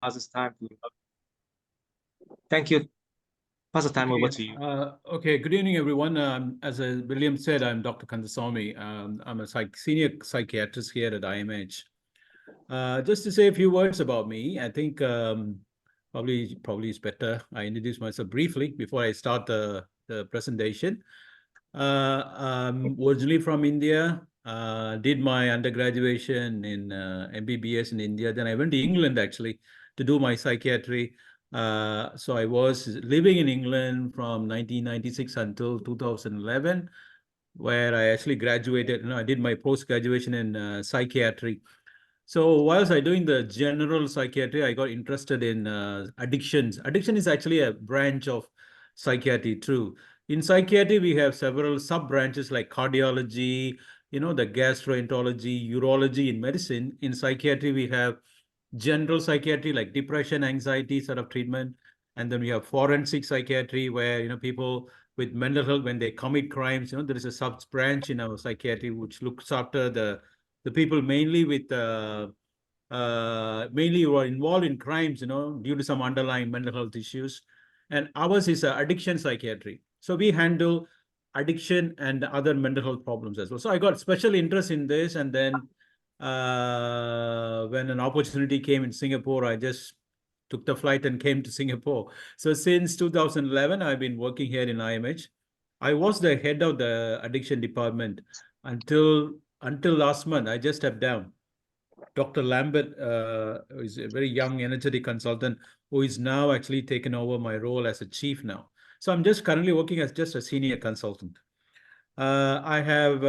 pass this time to. Thank you. Pass the time over to you. Okay, good evening, everyone. As William said, I'm Dr. Kandasamy. I'm a senior psychiatrist here at IMH. Just to say a few words about me, I think probably it's better I introduce myself briefly before I start the presentation. I'm originally from India, did my undergraduation in MBBS in India. Then I went to England, actually, to do my psychiatry. So I was living in England from 1996 until 2011, where I actually graduated. I did my post-graduation in psychiatry. So whilst I doing the general psychiatry, I got interested in addictions. Addiction is actually a branch of psychiatry, true. In psychiatry, we have several sub-branches like cardiology, the gastroenterology, urology in medicine. In psychiatry, we have general psychiatry like depression, anxiety sort of treatment. And then we have forensic psychiatry where, people with mental health, when they commit crimes, there is a sub-branch in our psychiatry which looks after the people mainly with mainly who are involved in crimes, due to some underlying mental health issues. And ours is addiction psychiatry. So we handle addiction and other mental health problems as well. So I got special interest in this. And then when an opportunity came in Singapore, I just took the flight and came to Singapore. So since 2011, I've been working here in IMH. I was the head of the addiction department until last month. I just stepped down. Dr. Lambert is a very young, energetic consultant who is now actually taken over my role as a chief now. So I'm just currently working as just a senior consultant. I have,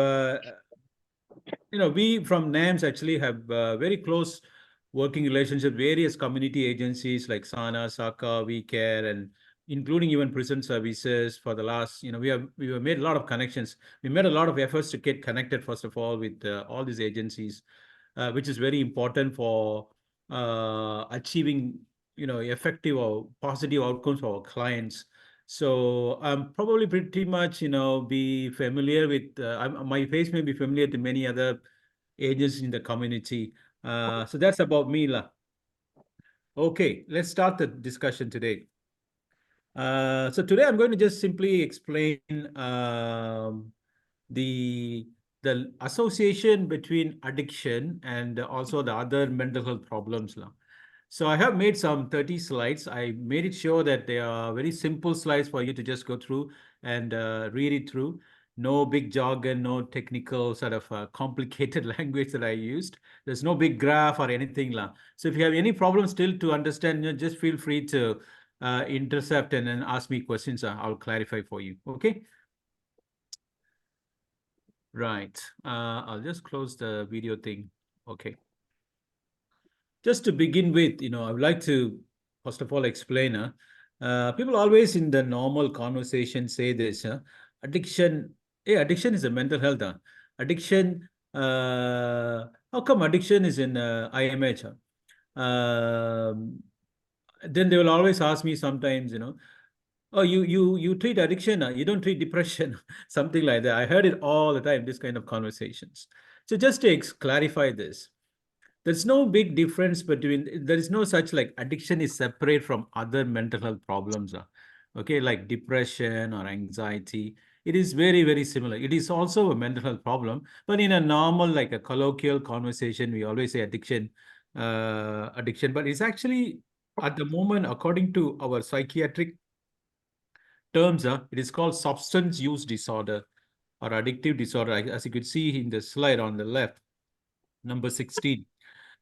we from NAMS actually have very close working relationship with various community agencies like SANA, SACA, WeCare, and including even prison services for the last, we have made a lot of connections. We made a lot of efforts to get connected, first of all, with all these agencies, which is very important for achieving, effective or positive outcomes for our clients. So I'm probably pretty much, be familiar with, my face may be familiar to many other agencies in the community. So that's about me, lah. Okay, let's start the discussion today. So today I'm going to just simply explain the association between addiction and also the other mental health problems, lah. So I have made some 30 slides. I made it sure that they are very simple slides for you to just go through and read it through. No big jargon, no technical sort of complicated language that I used. There's no big graph or anything, lah. So if you have any problems still to understand, just feel free to intercept and then ask me questions. I'll clarify for you. Okay. Right. I'll just close the video thing. Okay. Just to begin with, I would like to, first of all, explain. People always in the normal conversation say this, addiction, addiction is a mental health. Addiction, how come addiction is in IMH? Then they will always ask me sometimes, oh, you treat addiction, you don't treat depression, something like that. I heard it all the time, this kind of conversations. So just to clarify this, there's no big difference between, there is no such like addiction is separate from other mental health problems, okay, like depression or anxiety. It is very, very similar. It is also a mental health problem, but in a normal, like a colloquial conversation, we always say addiction, but it's actually at the moment, according to our psychiatric terms, it is called substance use disorder or addictive disorder, as you could see in the slide on the left, number 16.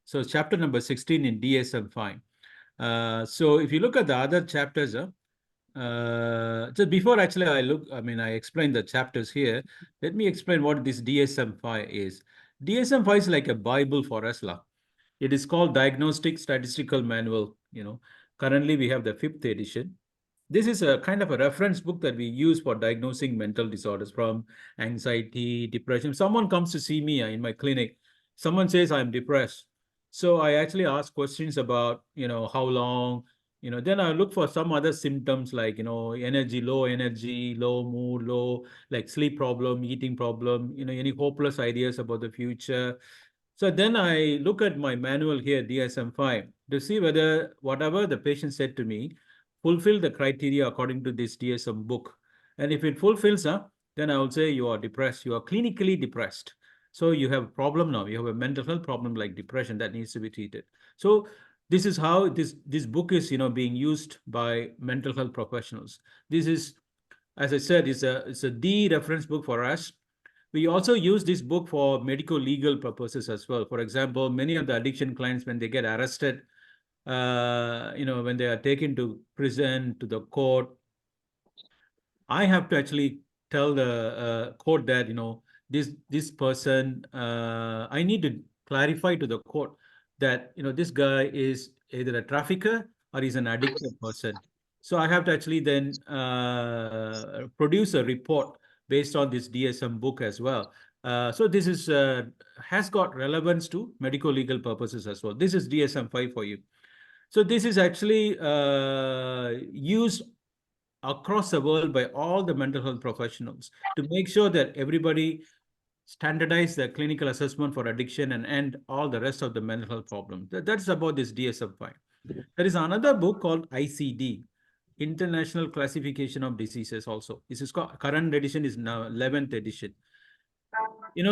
So chapter number 16 in DSM-5. So if you look at the other chapters, just before actually I explain the chapters here, let me explain what this DSM-5 is. DSM-5 is like a Bible for us, lah. It is called Diagnostic Statistical Manual. Currently we have the 5th edition. This is a kind of a reference book that we use for diagnosing mental disorders, from anxiety, depression. Someone comes to see me in my clinic. Someone says I'm depressed. So I actually ask questions about, how long, then I look for some other symptoms like, energy, low mood, low, like sleep problem, eating problem, any hopeless ideas about the future. So then I look at my manual here, DSM-5. to see whether whatever the patient said to me fulfill the criteria according to this DSM book. And if it fulfills, then I will say you are depressed. You are clinically depressed. So you have a problem now. You have a mental health problem like depression that needs to be treated. So this is how this book is, being used by mental health professionals. This is, as I said, it's a the reference book for us. We also use this book for medical legal purposes as well. For example, many of the addiction clients, when they get arrested, when they are taken to prison, to the court, I have to actually tell the court that, this person, I need to clarify to the court that, this guy is either a trafficker or he's an addicted person. So I have to actually then produce a report based on this DSM book as well. So this is has got relevance to medical legal purposes as well. This is DSM-5 for you. So this is actually used across the world by all the mental health professionals to make sure that everybody standardize the clinical assessment for addiction and end all the rest of the mental health problems. That's about this DSM-5. There is another book called ICD, International Classification of Diseases also. This is called, current edition is now 11th edition.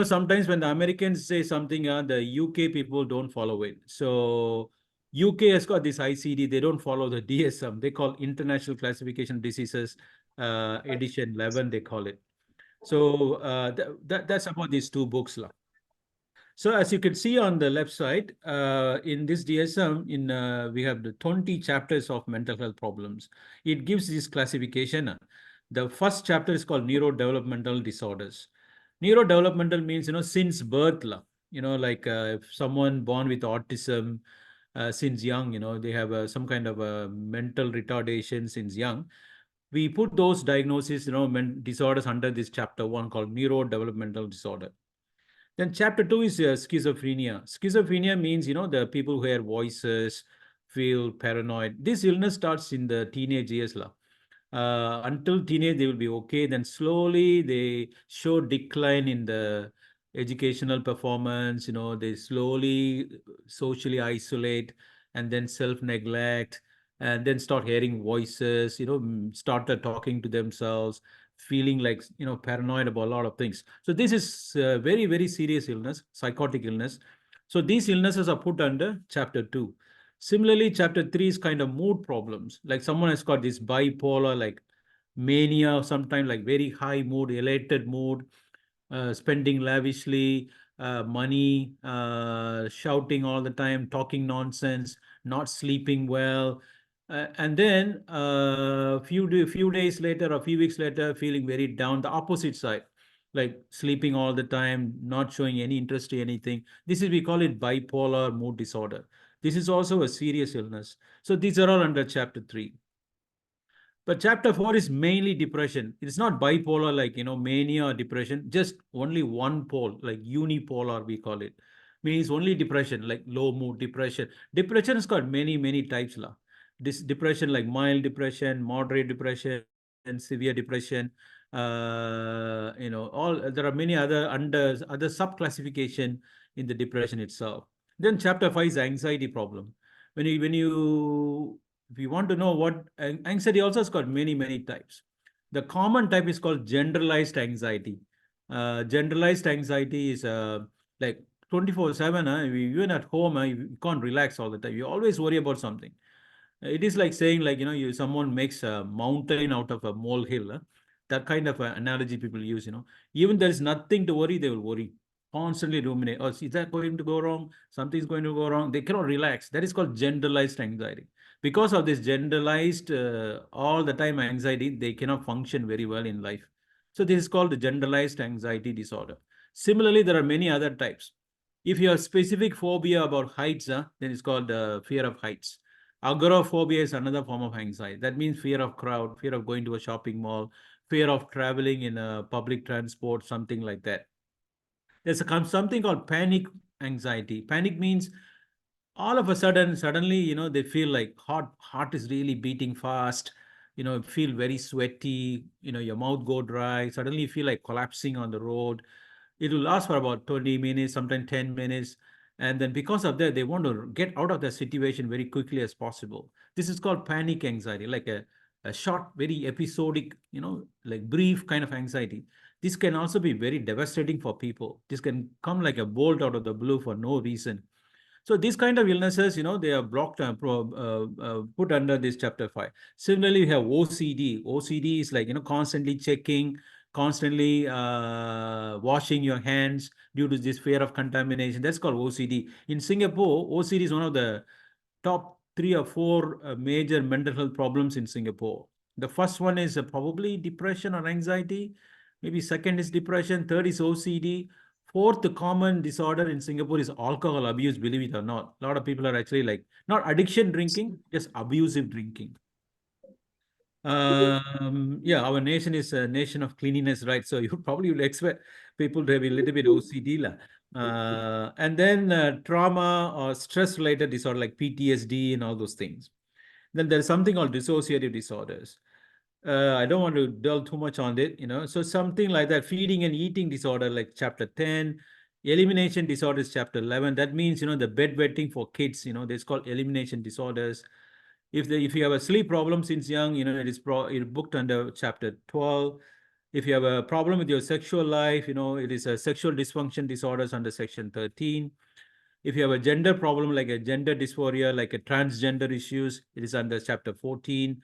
Sometimes when the Americans say something, the UK people don't follow it. So UK has got this ICD, they don't follow the DSM. They call International Classification of Diseases edition 11, they call it. So that's about these two books. So as you can see on the left side, in this DSM, we have the 20 chapters of mental health problems. It gives this classification. The first chapter is called neurodevelopmental disorders. Neurodevelopmental means, since birth, like if someone born with autism since young, they have some kind of a mental retardation since young. We put those diagnoses, disorders under this chapter 1 called neurodevelopmental disorder. Then chapter 2 is schizophrenia. Schizophrenia means, the people who hear voices, feel paranoid. This illness starts in the teenage years. Until teenage, they will be okay. Then slowly they show decline in the educational performance. They slowly socially isolate and then self-neglect and then start hearing voices, started talking to themselves, feeling like, paranoid about a lot of things. So this is a very, very serious illness, psychotic illness. So these illnesses are put under chapter 2. Similarly, chapter 3 is kind of mood problems. Like someone has got this bipolar, like mania, sometimes like very high mood, elated mood, spending lavishly, money, shouting all the time, talking nonsense, not sleeping well. And then few days later or few weeks later, feeling very down, the opposite side, like sleeping all the time, not showing any interest in anything. This is, we call it bipolar mood disorder. This is also a serious illness. So these are all under chapter 3. But chapter 4 is mainly depression. It's not bipolar like, mania or depression, just only one pole, like unipolar, we call it. Means only depression, like low mood depression. Depression has got many, many types. This depression, like mild depression, moderate depression, and severe depression. There are many other sub-classification in the depression itself. Then chapter 5 is anxiety problem. If you want to know what anxiety also has got many, many types. The common type is called generalized anxiety. Generalized anxiety is like 24/7. Even at home, you can't relax all the time. You always worry about something. It is like saying, like, someone makes a mountain out of a molehill. That kind of analogy people use, Even there is nothing to worry, they will worry. Constantly ruminate. Oh, is that going to go wrong? Something's going to go wrong. They cannot relax. That is called generalized anxiety. Because of this generalized, all the time anxiety, they cannot function very well in life. So this is called the generalized anxiety disorder. Similarly, there are many other types. If you have specific phobia about heights, then it's called fear of heights. Agoraphobia is another form of anxiety. That means fear of crowd, fear of going to a shopping mall, fear of traveling in a public transport, something like that. There's something called panic anxiety. Panic means all of a sudden, suddenly, they feel like heart is really beating fast, feel very sweaty, your mouth go dry, suddenly you feel like collapsing on the road. It will last for about 20 minutes, sometimes 10 minutes. And then because of that, they want to get out of the situation very quickly as possible. This is called panic anxiety, like a short, very episodic, like brief kind of anxiety. This can also be very devastating for people. This can come like a bolt out of the blue for no reason. So these kind of illnesses, they are blocked, put under this chapter 5. Similarly, we have OCD. OCD is like, constantly checking, constantly washing your hands due to this fear of contamination. That's called OCD. In Singapore, OCD is one of the top 3 or 4 major mental health problems in Singapore. The first one is probably depression or anxiety. Maybe second is depression. Third is OCD. Fourth common disorder in Singapore is alcohol abuse, believe it or not. A lot of people are actually like, not addiction drinking, just abusive drinking. Yeah, our nation is a nation of cleanliness, right? So you probably will expect people to have a little bit OCD. And then trauma or stress-related disorder like PTSD and all those things. Then there's something called dissociative disorders. I don't want to delve too much on it, So something like that, feeding and eating disorder, like chapter 10, elimination disorders, chapter 11. That means, the bedwetting for kids, it's called elimination disorders. If you have a sleep problem since young, it is booked under chapter 12. If you have a problem with your sexual life, it is a sexual dysfunction disorders under section 13. If you have a gender problem, like a gender dysphoria, like a transgender issues, it is under chapter 14.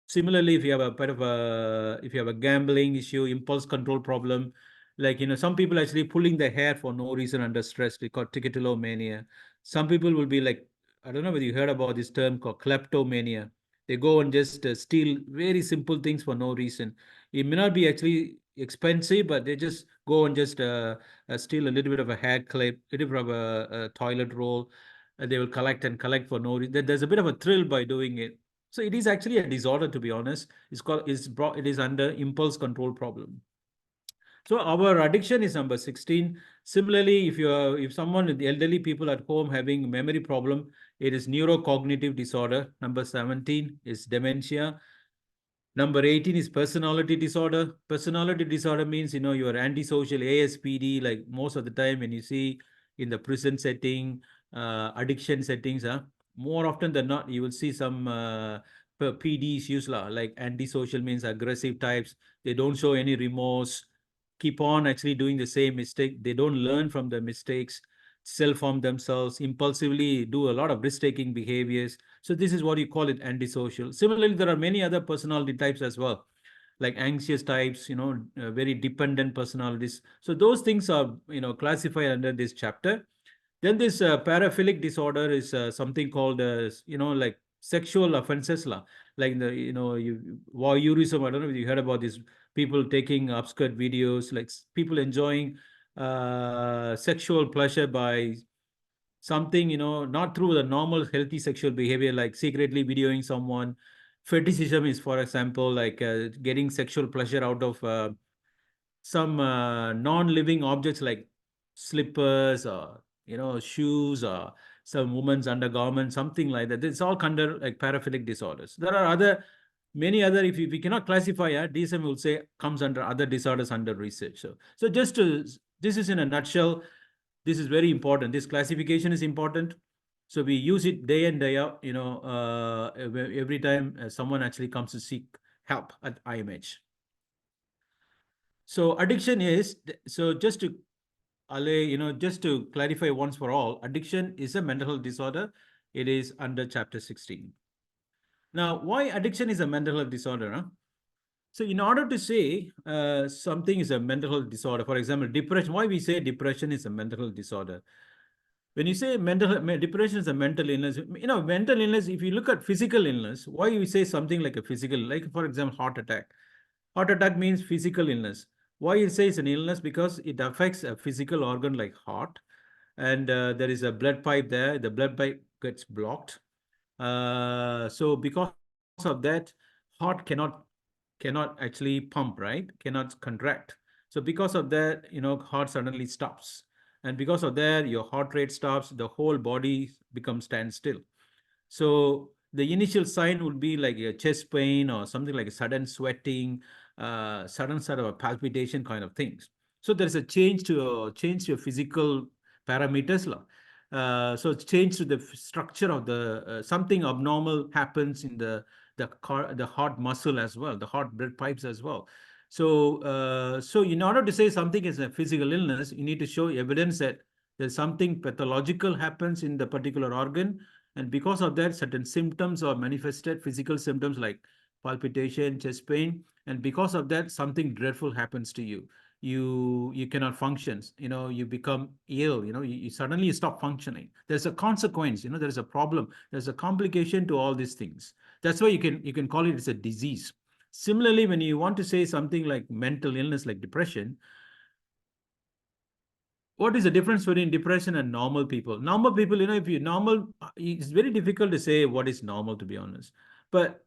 Similarly, if you have a gambling issue, impulse control problem, like, some people actually pulling their hair for no reason under stress, they call trichotillomania. Some people will be like, I don't know whether you heard about this term called kleptomania. They go and just steal very simple things for no reason. It may not be actually expensive, but they just go and just steal a little bit of a hair clip, a little bit of a toilet roll. They will collect and collect for no reason. There's a bit of a thrill by doing it. So it is actually a disorder, to be honest. It is under impulse control problem. So our addiction is number 16. Similarly, if someone with elderly people at home having memory problem, it is neurocognitive disorder. Number 17 is dementia. Number 18 is personality disorder. Personality disorder means, you are antisocial, ASPD, like most of the time when you see in the prison setting, addiction settings, more often than not, you will see some PD issues, like antisocial means aggressive types. They don't show any remorse, keep on actually doing the same mistake. They don't learn from the mistakes, self-harm themselves, impulsively do a lot of risk-taking behaviors. So this is what you call it antisocial. Similarly, there are many other personality types as well, like anxious types, very dependent personalities. So those things are, classified under this chapter. Then this paraphilic disorder is something called, like sexual offenses, like voyeurism. I don't know if you heard about this. People taking upskirt videos, like people enjoying sexual pleasure by something, not through the normal healthy sexual behavior, like secretly videoing someone. Fetishism is, for example, like getting sexual pleasure out of some non-living objects like slippers or, shoes or some woman's undergarment, something like that. It's all under like paraphilic disorders. There are many other, if we cannot classify, DSM will say comes under other disorders under research. So this is in a nutshell. This is very important. This classification is important. So we use it day in, day out, every time someone actually comes to seek help at IMH. So addiction is, so just to just to clarify once for all, addiction is a mental health disorder. It is under chapter 16. Now, why addiction is a mental health disorder? So in order to say something is a mental health disorder, for example, depression, why we say depression is a mental health disorder? When you say depression is a mental illness, mental illness, if you look at physical illness, why you say something like a physical, like for example, heart attack. Heart attack means physical illness. Why you say it's an illness? Because it affects a physical organ like heart, and there is a blood pipe there. The blood pipe gets blocked. So because of that, heart cannot actually pump, right? Cannot contract. So because of that, heart suddenly stops. And because of that, your heart rate stops, the whole body becomes standstill. So the initial sign would be like a chest pain or something like a sudden sweating, sudden sort of a palpitation kind of things. So there's a change to your physical parameters. So it's changed to the structure of the something abnormal happens in the heart muscle as well, the heart blood pipes as well. So in order to say something is a physical illness, you need to show evidence that there's something pathological happens in the particular organ, and because of that, certain symptoms are manifested, physical symptoms like palpitation, chest pain, and because of that, something dreadful happens to you. You cannot function, you become ill, you suddenly stop functioning. There's a consequence, there's a problem, there's a complication to all these things. That's why you can call it as a disease. Similarly, when you want to say something like mental illness, like depression, what is the difference between depression and normal people? Normal people, if you're normal, it's very difficult to say what is normal, to be honest. But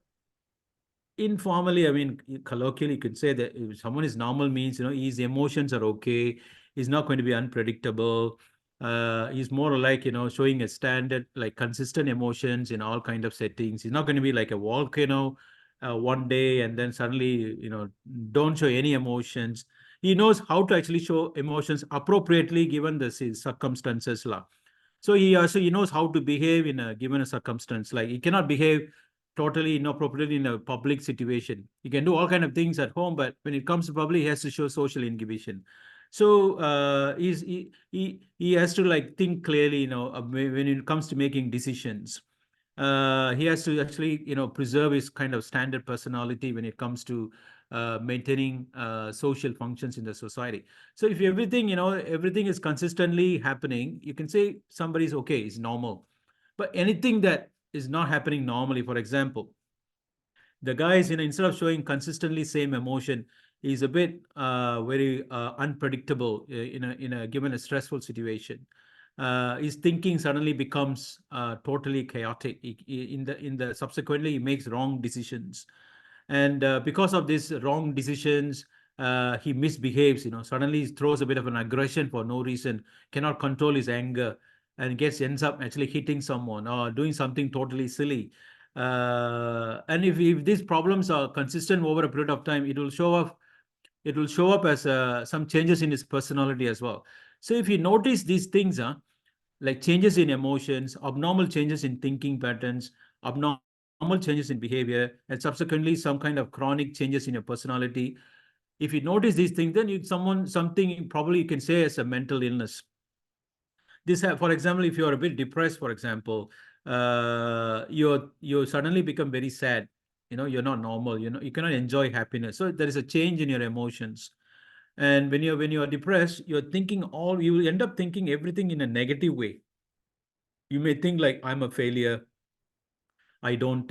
informally, I mean, colloquially, you could say that if someone is normal means, his emotions are okay. He's not going to be unpredictable. He's more like, showing a standard, like consistent emotions in all kind of settings. He's not going to be like a volcano one day and then suddenly, don't show any emotions. He knows how to actually show emotions appropriately given the circumstances. So he knows how to behave in a given circumstance. Like he cannot behave totally inappropriately in a public situation. He can do all kind of things at home, but when it comes to public, he has to show social inhibition. So he has to like think clearly, when it comes to making decisions. He has to actually, preserve his kind of standard personality when it comes to maintaining social functions in the society. So if everything is consistently happening, you can say somebody's okay, is normal. But anything that is not happening normally, for example, the guy is, instead of showing consistently same emotion, he's a bit very unpredictable in a given a stressful situation. His thinking suddenly becomes totally chaotic. In the subsequently, he makes wrong decisions, and because of these wrong decisions, he misbehaves. Suddenly he throws a bit of an aggression for no reason, cannot control his anger, and ends up actually hitting someone or doing something totally silly. And if these problems are consistent over a period of time, it will show up as some changes in his personality as well. So if you notice these things, like changes in emotions, abnormal changes in thinking patterns, abnormal changes in behavior, and subsequently some kind of chronic changes in your personality. If you notice these things, then something probably you can say as a mental illness. For example, if you're a bit depressed, for example, you suddenly become very sad. You're not normal. You cannot enjoy happiness. So there is a change in your emotions. And when you're depressed, you will end up thinking everything in a negative way. You may think like, I'm a failure. I don't,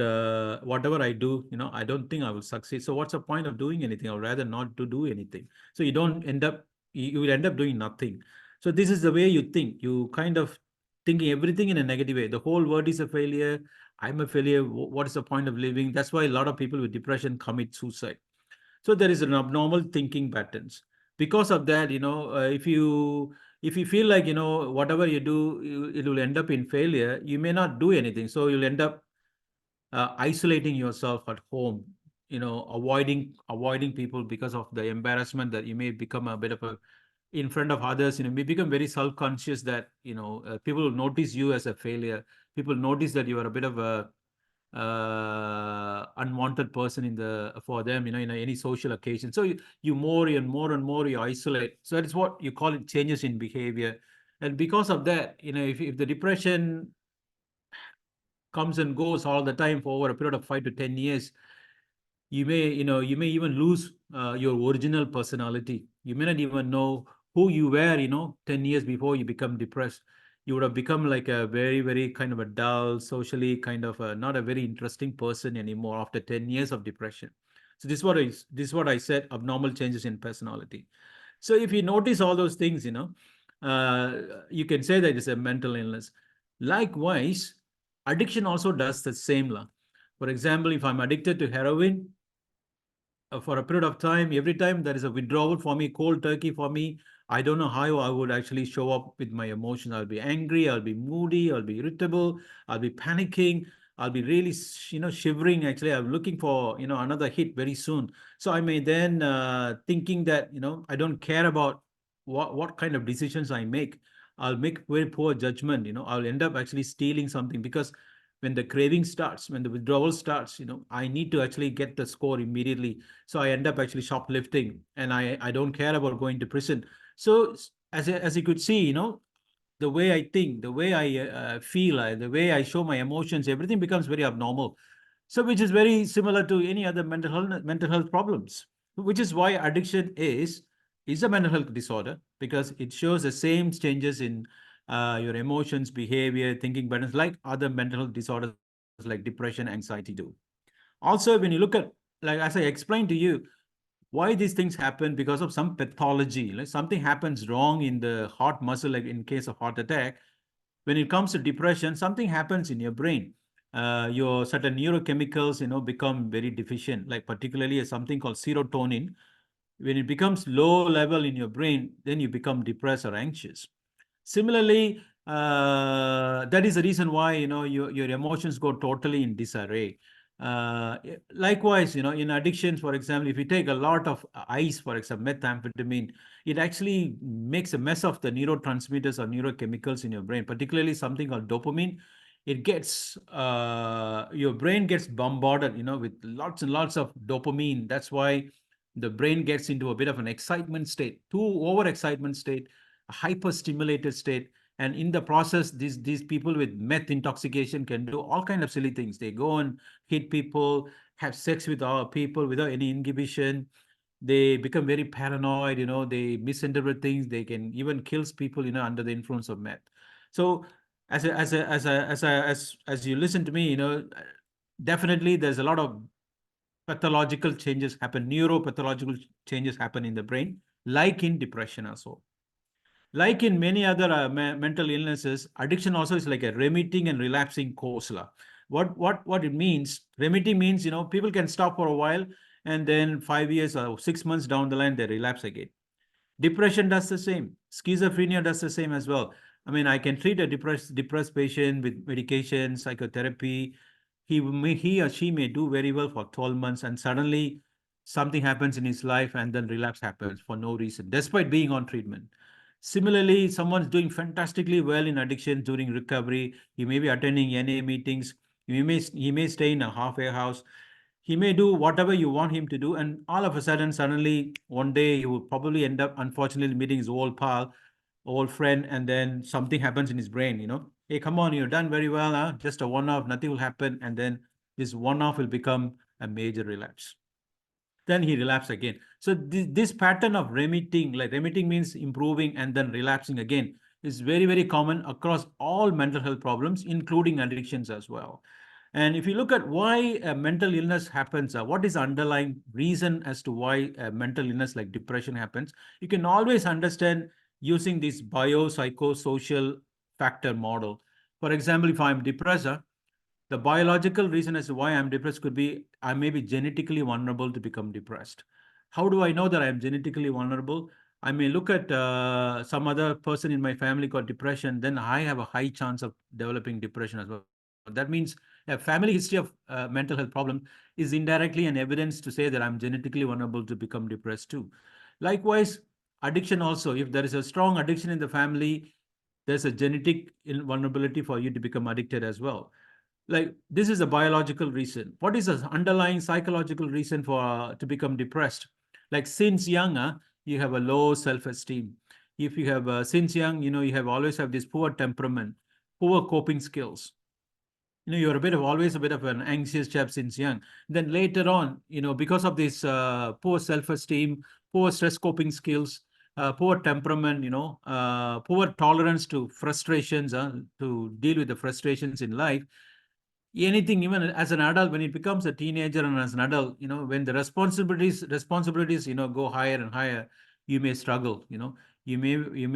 whatever I do, I don't think I will succeed. So what's the point of doing anything? I'd rather not to do anything. So you will end up doing nothing. So this is the way you think. You kind of thinking everything in a negative way. The whole world is a failure. I'm a failure. What is the point of living? That's why a lot of people with depression commit suicide. So there is an abnormal thinking patterns. Because of that, if you feel like, whatever you do, it will end up in failure, you may not do anything. So you'll end up isolating yourself at home, avoiding people because of the embarrassment that you may become a bit of a in front of others. You may become very self-conscious that people will notice you as a failure. People notice that you are a bit of a unwanted person for them, in any social occasion. So you more and more and more you isolate. So that is what you call it, changes in behavior. And because of that, if the depression comes and goes all the time for over a period of 5 to 10 years, you may even lose your original personality. You may not even know who you were 10 years before you become depressed. You would have become like a very, very kind of a dull, socially kind of not a very interesting person anymore after 10 years of depression. So this is what I said, abnormal changes in personality. So if you notice all those things, you can say that it's a mental illness. Likewise, addiction also does the same. For example, if I'm addicted to heroin, for a period of time, every time there is a withdrawal for me, cold turkey for me, I don't know how I would actually show up with my emotions. I'll be angry, I'll be moody, I'll be irritable, I'll be panicking, I'll be really, shivering. Actually, I'm looking for, another hit very soon. So I may then thinking that, I don't care about what kind of decisions I make. I'll make very poor judgment, I'll end up actually stealing something, because when the craving starts, when the withdrawal starts, I need to actually get the score immediately. So I end up actually shoplifting, and I don't care about going to prison. So as you could see, the way I think, the way I feel, the way I show my emotions, everything becomes very abnormal. So, which is very similar to any other mental health problems, which is why addiction is a mental health disorder, because it shows the same changes in your emotions, behavior, thinking patterns, like other mental health disorders like depression, anxiety do. Also, when you look at, like as I explained to you, why these things happen, because of some pathology, like something happens wrong in the heart muscle, like in case of heart attack. When it comes to depression, something happens in your brain. Your certain neurochemicals, become very deficient, like particularly something called serotonin. When it becomes low level in your brain, then you become depressed or anxious. Similarly, that is the reason why your emotions go totally in disarray. Likewise, in addictions, for example, if you take a lot of ice, for example, methamphetamine, it actually makes a mess of the neurotransmitters or neurochemicals in your brain, particularly something called dopamine. It gets your brain gets bombarded, with lots and lots of dopamine. That's why the brain gets into a bit of an excitement state, too over excitement state, a hyper stimulated state. And in the process, these people with meth intoxication can do all kind of silly things. They go and hit people, have sex with other people without any inhibition. They become very paranoid, they misinterpret things. They can even kills people, under the influence of meth. So as you listen to me, definitely there's a lot of pathological changes happen, neuropathological changes happen in the brain, like in depression also. Like in many other mental illnesses, addiction also is like a remitting and relapsing course. What it means, remitting means, people can stop for a while, and then 5 years or 6 months down the line, they relapse again. Depression does the same. Schizophrenia does the same as well. I mean, I can treat a depressed patient with medication, psychotherapy. He or she may do very well for 12 months, and suddenly something happens in his life, and then relapse happens for no reason, despite being on treatment. Similarly, someone's doing fantastically well in addiction during recovery. He may be attending NA meetings. He may stay in a halfway house. He may do whatever you want him to do, and all of a sudden, suddenly, one day he will probably end up, unfortunately, meeting his old pal, old friend, and then something happens in his brain. Hey, come on, you've done very well, huh? Just a one-off, nothing will happen, and then this one-off will become a major relapse. Then he relapse again. So this pattern of remitting, like remitting means improving and then relapsing again, is very, very common across all mental health problems, including addictions as well. And if you look at why a mental illness happens, what is the underlying reason as to why a mental illness like depression happens, you can always understand using this biopsychosocial factor model. For example, if I'm depressed, the biological reason as to why I'm depressed could be I may be genetically vulnerable to become depressed. How do I know that I'm genetically vulnerable? I may look at some other person in my family got depression, then I have a high chance of developing depression as well. That means a family history of mental health problem is indirectly an evidence to say that I'm genetically vulnerable to become depressed too. Likewise, addiction also, if there is a strong addiction in the family, there's a genetic vulnerability for you to become addicted as well. Like, this is a biological reason. What is the underlying psychological reason for to become depressed? Like, since young, you have a low self-esteem. If you have since young, you have always have this poor temperament, poor coping skills. You're always a bit of an anxious chap since young. Then later on, because of this poor self-esteem, poor stress coping skills, poor temperament, poor tolerance to frustrations, to deal with the frustrations in life, anything, even as an adult, when it becomes a teenager and as an adult, when the responsibilities go higher and higher, you may struggle. You may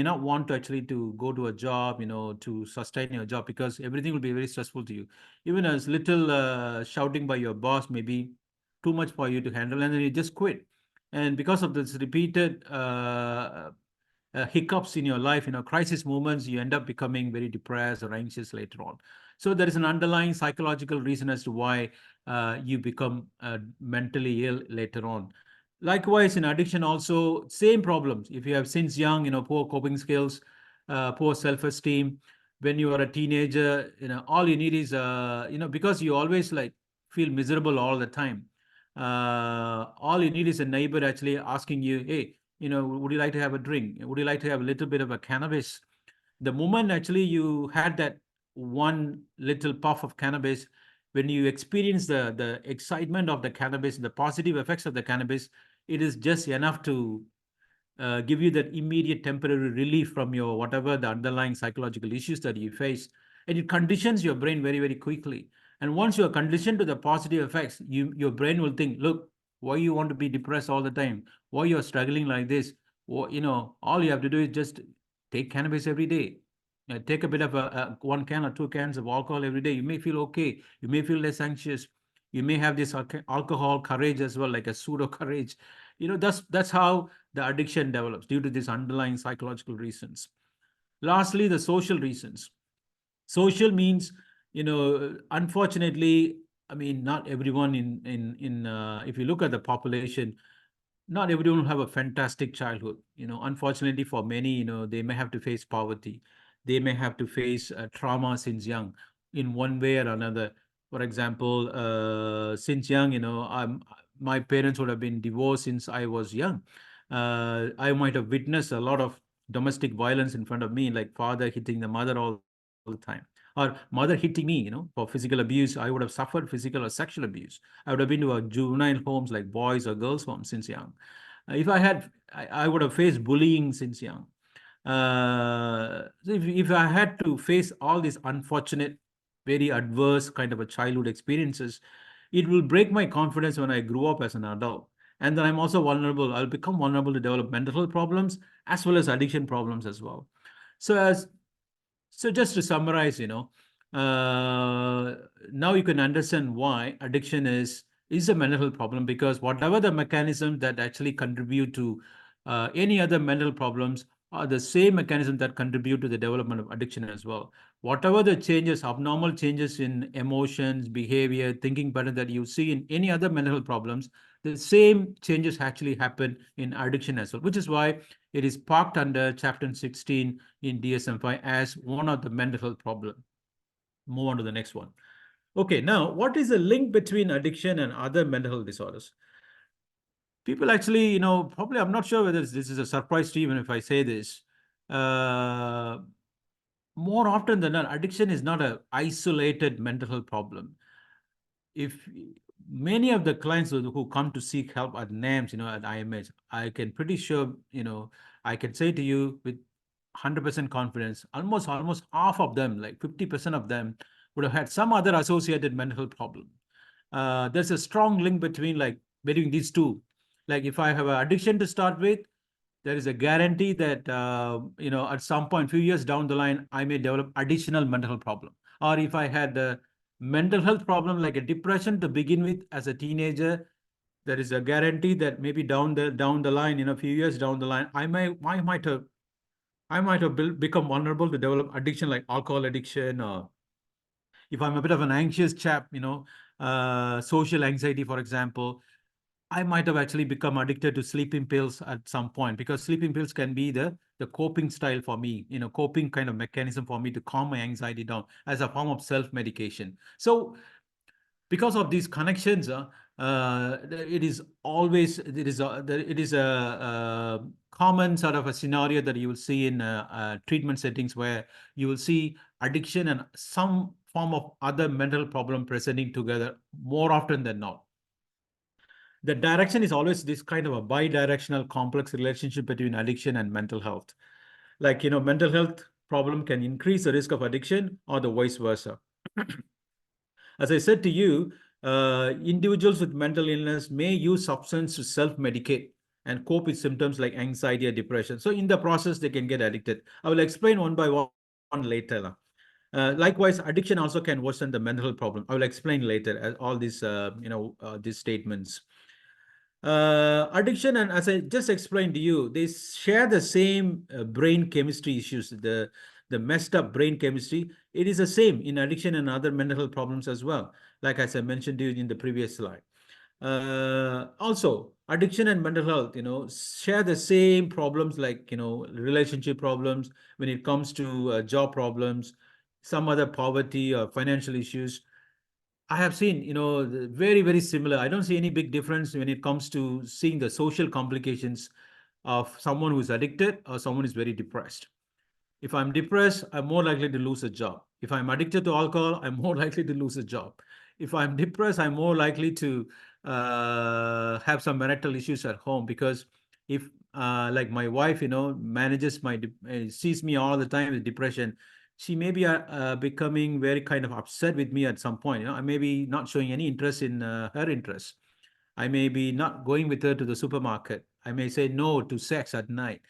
not want to actually to go to a job, to sustain your job, because everything will be very stressful to you. Even as little shouting by your boss may be too much for you to handle, and then you just quit. And because of this repeated hiccups in your life, crisis moments, you end up becoming very depressed or anxious later on. So there is an underlying psychological reason as to why you become mentally ill later on. Likewise, in addiction, also same problems. If you have since young, poor coping skills, poor self-esteem, when you are a teenager, all you need is, because you always like feel miserable all the time. All you need is a neighbor actually asking you, hey, would you like to have a drink? Would you like to have a little bit of a cannabis? The moment actually you had that one little puff of cannabis, when you experience the excitement of the cannabis, the positive effects of the cannabis, it is just enough to give you that immediate temporary relief from your whatever the underlying psychological issues that you face, and it conditions your brain very, very quickly. And once you are conditioned to the positive effects, your brain will think, look, why you want to be depressed all the time, why you're struggling like this, all you have to do is just take cannabis every day. Take a bit of a 1 can or 2 cans of alcohol every day. You may feel okay. You may feel less anxious. You may have this alcohol courage as well, like a pseudo courage. That's how the addiction develops, due to these underlying psychological reasons. Lastly, the social reasons. Social means, unfortunately, I mean, not everyone if you look at the population, not everyone will have a fantastic childhood. Unfortunately for many, they may have to face poverty. They may have to face trauma since young in one way or another. For example, since young, my parents would have been divorced since I was young. I might have witnessed a lot of domestic violence in front of me, like father hitting the mother all the time, or mother hitting me, for physical abuse. I would have suffered physical or sexual abuse. I would have been to a juvenile homes, like boys or girls homes, since young. If I would have faced bullying since young. So if I had to face all these unfortunate, very adverse kind of a childhood experiences, it will break my confidence when I grew up as an adult. And then I'm also vulnerable. I'll become vulnerable to develop mental health problems as well as addiction problems as well. So just to summarize, now you can understand why addiction is a mental health problem, because whatever the mechanism that actually contribute to any other mental problems are the same mechanism that contribute to the development of addiction as well. Whatever the changes, abnormal changes in emotions, behavior, thinking pattern that you see in any other mental health problems, the same changes actually happen in addiction as well, which is why it is parked under chapter 16 in DSM-5 as one of the mental health problem. Move on to the next one. Okay, now what is the link between addiction and other mental health disorders? People actually, probably, I'm not sure whether this is a surprise to you even if I say this. More often than not, addiction is not an isolated mental health problem. If many of the clients who come to seek help at NAMS, at IMH, I can pretty sure, I can say to you with 100% confidence, almost half of them, like 50% of them, would have had some other associated mental health problem. There's a strong link between these two. Like if I have an addiction to start with, there is a guarantee that at some point, few years down the line, I may develop additional mental health problem. Or if I had a mental health problem like a depression to begin with as a teenager, there is a guarantee that maybe down the line, in a few years down the line, I might have become vulnerable to develop addiction like alcohol addiction, or if I'm a bit of an anxious chap, social anxiety, for example, I might have actually become addicted to sleeping pills at some point, because sleeping pills can be the coping style for me, coping kind of mechanism for me to calm my anxiety down as a form of self-medication. So because of these connections, it is a common sort of a scenario that you will see in treatment settings, where you will see addiction and some form of other mental problem presenting together more often than not. The direction is always this kind of a bi-directional complex relationship between addiction and mental health. Like, mental health problem can increase the risk of addiction, or the vice versa. As I said to you, individuals with mental illness may use substance to self-medicate and cope with symptoms like anxiety or depression. So in the process, they can get addicted. I will explain one by one later. Likewise, addiction also can worsen the mental health problem. I will explain later all these, these statements. Addiction, and as I just explained to you, they share the same brain chemistry issues, the messed up brain chemistry. It is the same in addiction and other mental health problems as well, like as I mentioned to you in the previous slide. Also, addiction and mental health, share the same problems, like, relationship problems, when it comes to job problems, some other poverty or financial issues. I have seen, very, very similar. I don't see any big difference when it comes to seeing the social complications of someone who's addicted or someone who's very depressed. If I'm depressed, I'm more likely to lose a job. If I'm addicted to alcohol, I'm more likely to lose a job. If I'm depressed, I'm more likely to have some marital issues at home, because if, like my wife, manages sees me all the time with depression, she may be becoming very kind of upset with me at some point. I may be not showing any interest in her interests. I may be not going with her to the supermarket. I may say no to sex at night.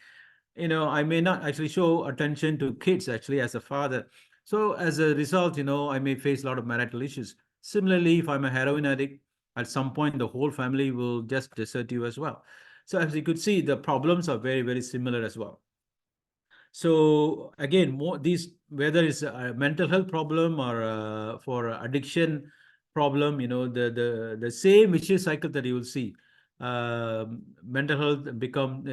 I may not actually show attention to kids actually as a father. So as a result, I may face a lot of marital issues. Similarly, if I'm a heroin addict, at some point the whole family will just desert you as well. So as you could see, the problems are very, very similar as well. So again, whether it's a mental health problem or for addiction problem, the same vicious cycle that you will see. Mental health become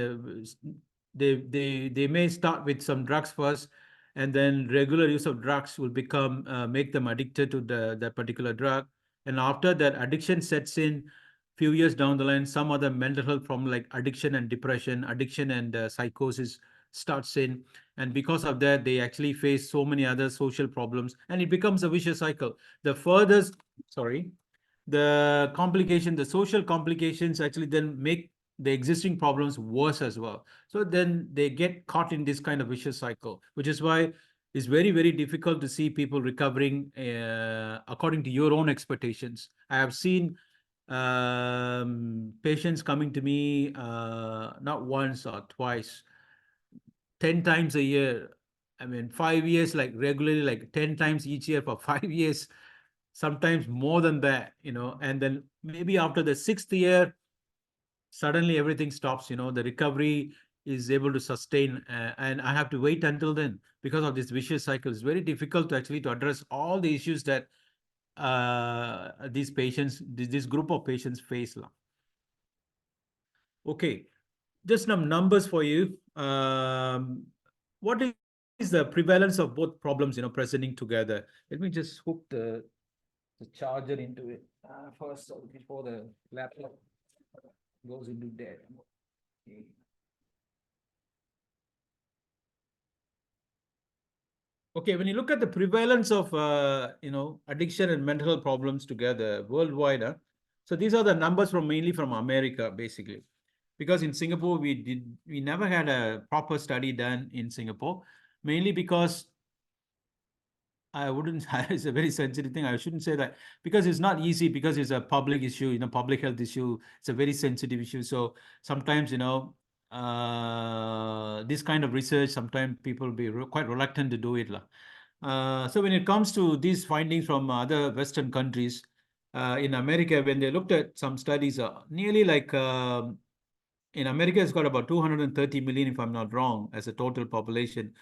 they may start with some drugs first, and then regular use of drugs will become make them addicted to that particular drug, and after that addiction sets in, few years down the line, some other mental health problem like addiction and depression, addiction and psychosis starts in, and because of that they actually face so many other social problems, and it becomes a vicious cycle. The furthest sorry the social complications actually then make the existing problems worse as well. So then they get caught in this kind of vicious cycle, which is why it's very, very difficult to see people recovering according to your own expectations. I have seen patients coming to me not once or twice, 10 times a year. I mean, 5 years, like regularly, like 10 times each year for 5 years, sometimes more than that, and then maybe after the sixth year, suddenly everything stops, the recovery is able to sustain, and I have to wait until then because of this vicious cycle. It's very difficult to actually to address all the issues that these patients, this group of patients face. Okay, just some numbers for you. What is the prevalence of both problems, presenting together? Let me just hook the charger into it first, before the laptop goes into dead. Okay. Okay, when you look at the prevalence of addiction and mental health problems together worldwide, so these are the numbers mainly from America, basically, because in Singapore we never had a proper study done in Singapore, mainly because I wouldn't. It's a very sensitive thing. I shouldn't say that, because it's not easy, because it's a public issue, public health issue. It's a very sensitive issue. So sometimes, this kind of research, sometimes people be quite reluctant to do it. So when it comes to these findings from other Western countries, in America, when they looked at some studies, nearly like in America, it's got about 230 million, if I'm not wrong, as a total population.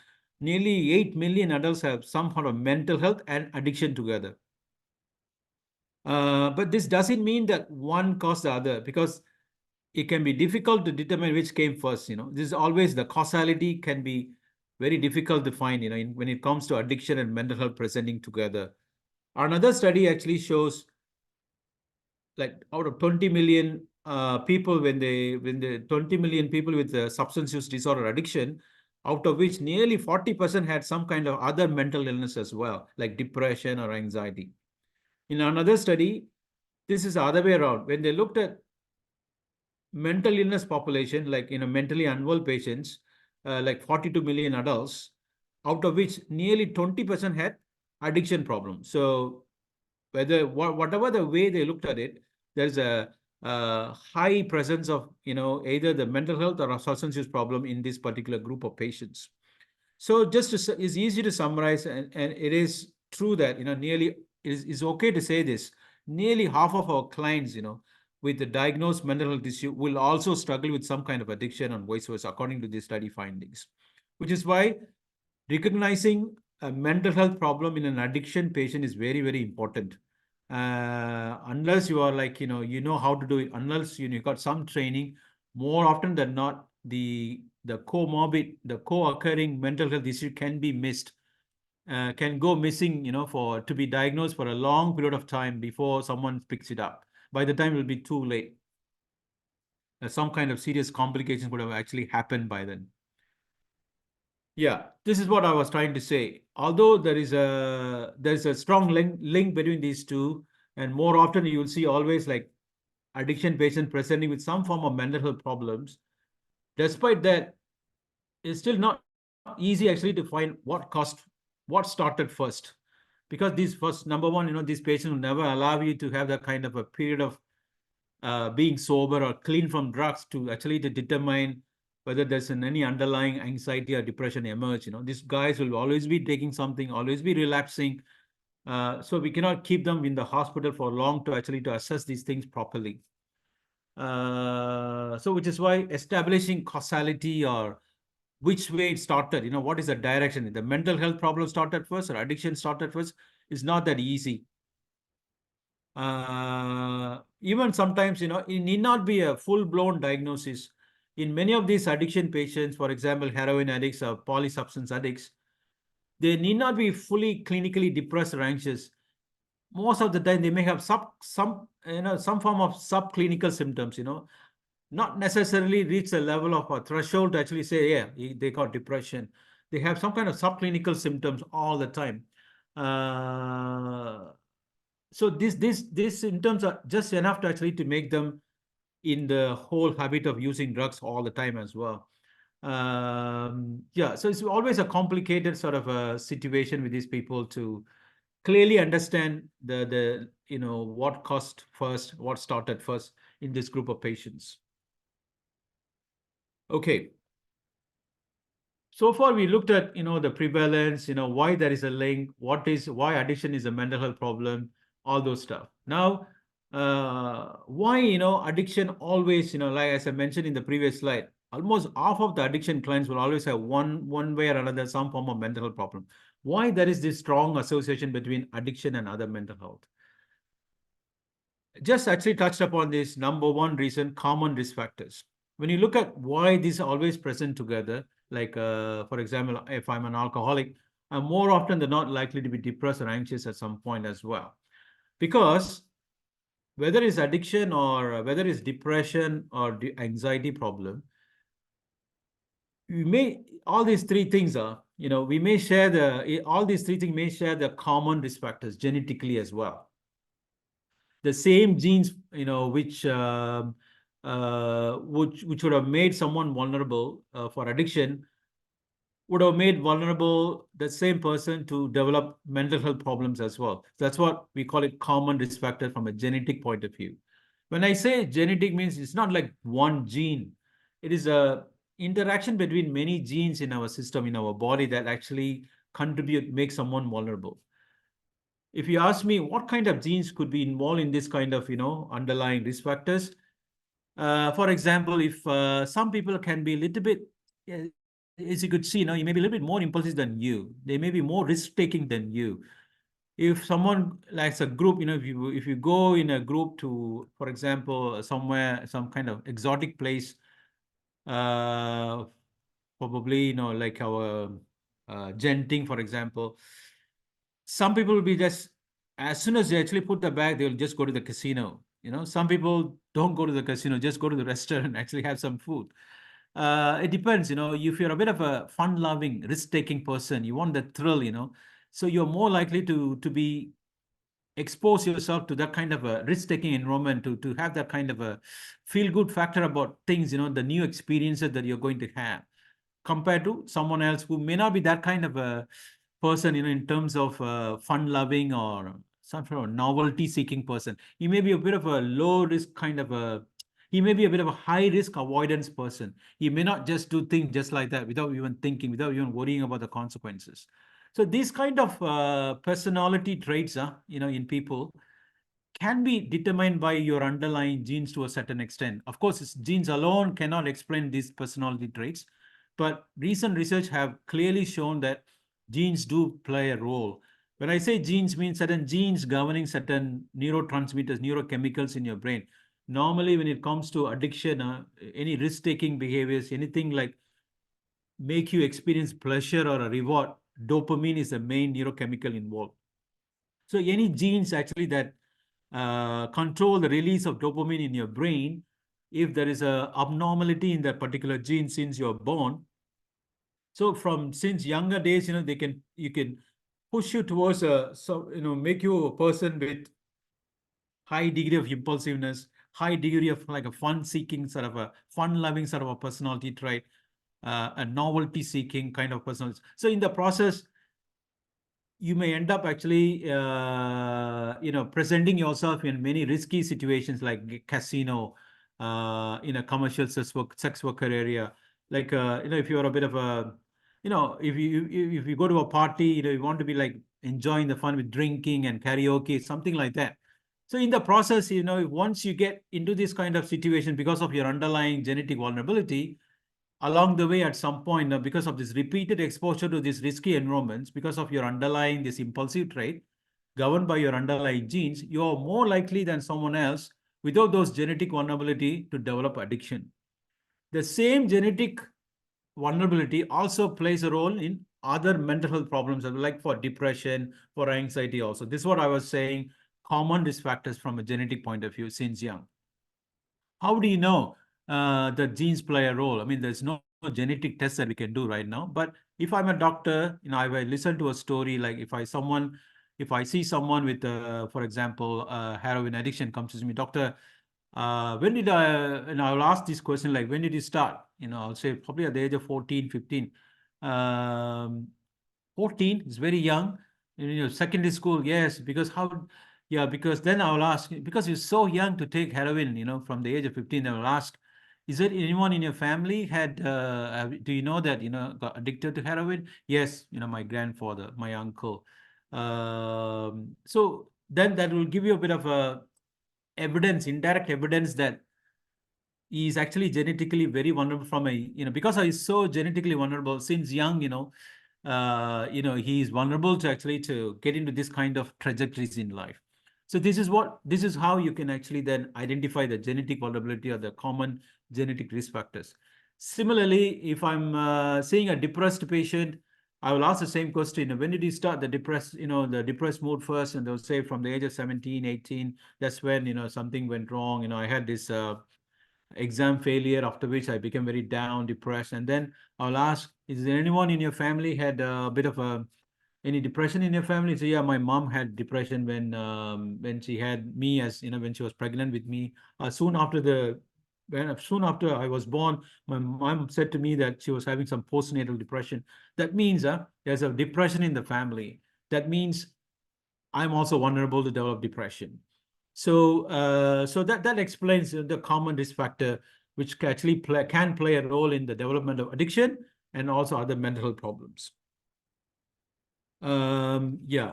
Nearly 8 million adults have some kind of mental health and addiction together. But this doesn't mean that one caused the other, because it can be difficult to determine which came first. This is always, the causality can be very difficult to find, when it comes to addiction and mental health presenting together. Another study actually shows, like, out of 20 million people, when the 20 million people with substance use disorder addiction, out of which nearly 40% had some kind of other mental illness as well, like depression or anxiety. In another study, this is the other way around. When they looked at mental illness population, like, mentally unwell patients, like 42 million adults, out of which nearly 20% had addiction problems. So whatever the way they looked at it, there's a high presence of, either the mental health or a substance use problem in this particular group of patients. So it's easy to summarize, and it is true that, nearly, it's okay to say this, nearly half of our clients, with the diagnosed mental health issue will also struggle with some kind of addiction and vice versa, according to the study findings, which is why recognizing a mental health problem in an addiction patient is very, very important. Unless you are like, you know how to do it, unless you got some training, more often than not, the comorbid, the co-occurring mental health issue can be missed, can go missing, for to be diagnosed for a long period of time before someone picks it up. By the time it will be too late. Some kind of serious complications would have actually happened by then. Yeah, this is what I was trying to say. Although there's a strong link between these two, and more often you will see always like addiction patients presenting with some form of mental health problems. Despite that, it's still not easy actually to find what started first. Because these first, number one, these patients will never allow you to have that kind of a period of being sober or clean from drugs to actually to determine whether there's any underlying anxiety or depression emerge. These guys will always be taking something, always be relapsing. So we cannot keep them in the hospital for long to actually to assess these things properly. So which is why establishing causality or which way it started, what is the direction? The mental health problem started first or addiction started first is not that easy. Even sometimes, it need not be a full-blown diagnosis. In many of these addiction patients, for example, heroin addicts or polysubstance addicts, they need not be fully clinically depressed or anxious. Most of the time, they may have some form of subclinical symptoms, not necessarily reach the level of a threshold to actually say, yeah, they got depression. They have some kind of subclinical symptoms all the time. So these symptoms are just enough to actually to make them in the whole habit of using drugs all the time as well. Yeah, so it's always a complicated sort of a situation with these people to clearly understand the what caused first, what started first in this group of patients. Okay. So far, we looked at the prevalence, why there is a link, why addiction is a mental health problem, all those stuff. Now, why addiction always, like as I mentioned in the previous slide, almost half of the addiction clients will always have one way or another some form of mental health problem. Why there is this strong association between addiction and other mental health? Just actually touched upon this number one reason, common risk factors. When you look at why these are always present together, like for example, if I'm an alcoholic, I'm more often than not likely to be depressed or anxious at some point as well. Because whether it's addiction or whether it's depression or anxiety problem, all these three things are, we may share all these three things may share the common risk factors genetically as well. The same genes, which would have made someone vulnerable for addiction, would have made vulnerable the same person to develop mental health problems as well. That's what we call it common risk factor from a genetic point of view. When I say genetic means it's not like one gene. It is a interaction between many genes in our system, in our body that actually make someone vulnerable. If you ask me what kind of genes could be involved in this kind of, underlying risk factors, for example, if some people can be a little bit, as you could see, you may be a little bit more impulsive than you. They may be more risk-taking than you. If someone likes a group, if you go in a group to, for example, somewhere, some kind of exotic place, probably, like our Genting, for example, some people will be just, as soon as they actually put the bag, they'll just go to the casino. Some people don't go to the casino, just go to the restaurant and actually have some food. It depends, if you're a bit of a fun-loving, risk-taking person, you want the thrill, so you're more likely to be expose yourself to that kind of a risk-taking environment, to have that kind of a feel-good factor about things, the new experiences that you're going to have, compared to someone else who may not be that kind of a person, in terms of fun-loving or some sort of novelty-seeking person. He may be a bit of a low-risk kind of he may be a bit of a high-risk avoidance person. He may not just do things just like that without even thinking, without even worrying about the consequences. So these kind of personality traits, in people can be determined by your underlying genes to a certain extent. Of course, genes alone cannot explain these personality traits, but recent research have clearly shown that genes do play a role. When I say genes, means certain genes governing certain neurotransmitters, neurochemicals in your brain. Normally, when it comes to addiction, any risk-taking behaviors, anything like make you experience pleasure or a reward, dopamine is the main neurochemical involved. So any genes actually that control the release of dopamine in your brain, if there is a abnormality in that particular gene since you're born, so from since younger days, you can push you towards make you a person with high degree of impulsiveness, high degree of like a fun-seeking sort of a fun-loving sort of a personality trait, a novelty-seeking kind of personality. So in the process, you may end up actually, presenting yourself in many risky situations like casino, in a commercial sex worker area. Like, if you're a bit of a, if you go to a party, you want to be like enjoying the fun with drinking and karaoke, something like that. So in the process, once you get into this kind of situation because of your underlying genetic vulnerability, along the way at some point, because of this repeated exposure to these risky environments, because of your underlying this impulsive trait governed by your underlying genes, you are more likely than someone else without those genetic vulnerability to develop addiction. The same genetic vulnerability also plays a role in other mental health problems, like for depression, for anxiety also. This is what I was saying, common risk factors from a genetic point of view since young. How do you know that genes play a role? I mean, there's no genetic test that we can do right now. But if I'm a doctor, if I listen to a story, like if I see someone with, for example, heroin addiction comes to me, doctor, when did I, and I'll ask this question, like, when did you start? I'll say probably at the age of 14, 15. 14 is very young. Secondary school, yes, because because then I'll ask, because you're so young to take heroin, from the age of 15, I will ask, is there anyone in your family do you know that, got addicted to heroin? Yes, my grandfather, my uncle. So then that will give you a bit of a indirect evidence that he is actually genetically very vulnerable from because he's so genetically vulnerable since young, he is vulnerable to get into this kind of trajectories in life. So this is how you can actually then identify the genetic vulnerability or the common genetic risk factors. Similarly, if I'm seeing a depressed patient, I will ask the same question. When did you start the depressed mood first? And they'll say from the age of 17, 18, that's when, something went wrong. I had this exam failure, after which I became very down, depressed. And then I'll ask, is there anyone in your family had a bit of any depression in your family? So yeah, my mom had depression when she had me, as when she was pregnant with me. Soon after I was born, my mom said to me that she was having some postnatal depression. That means there's a depression in the family. That means I'm also vulnerable to develop depression. So that explains the common risk factor, which actually can play a role in the development of addiction and also other mental health problems. Yeah.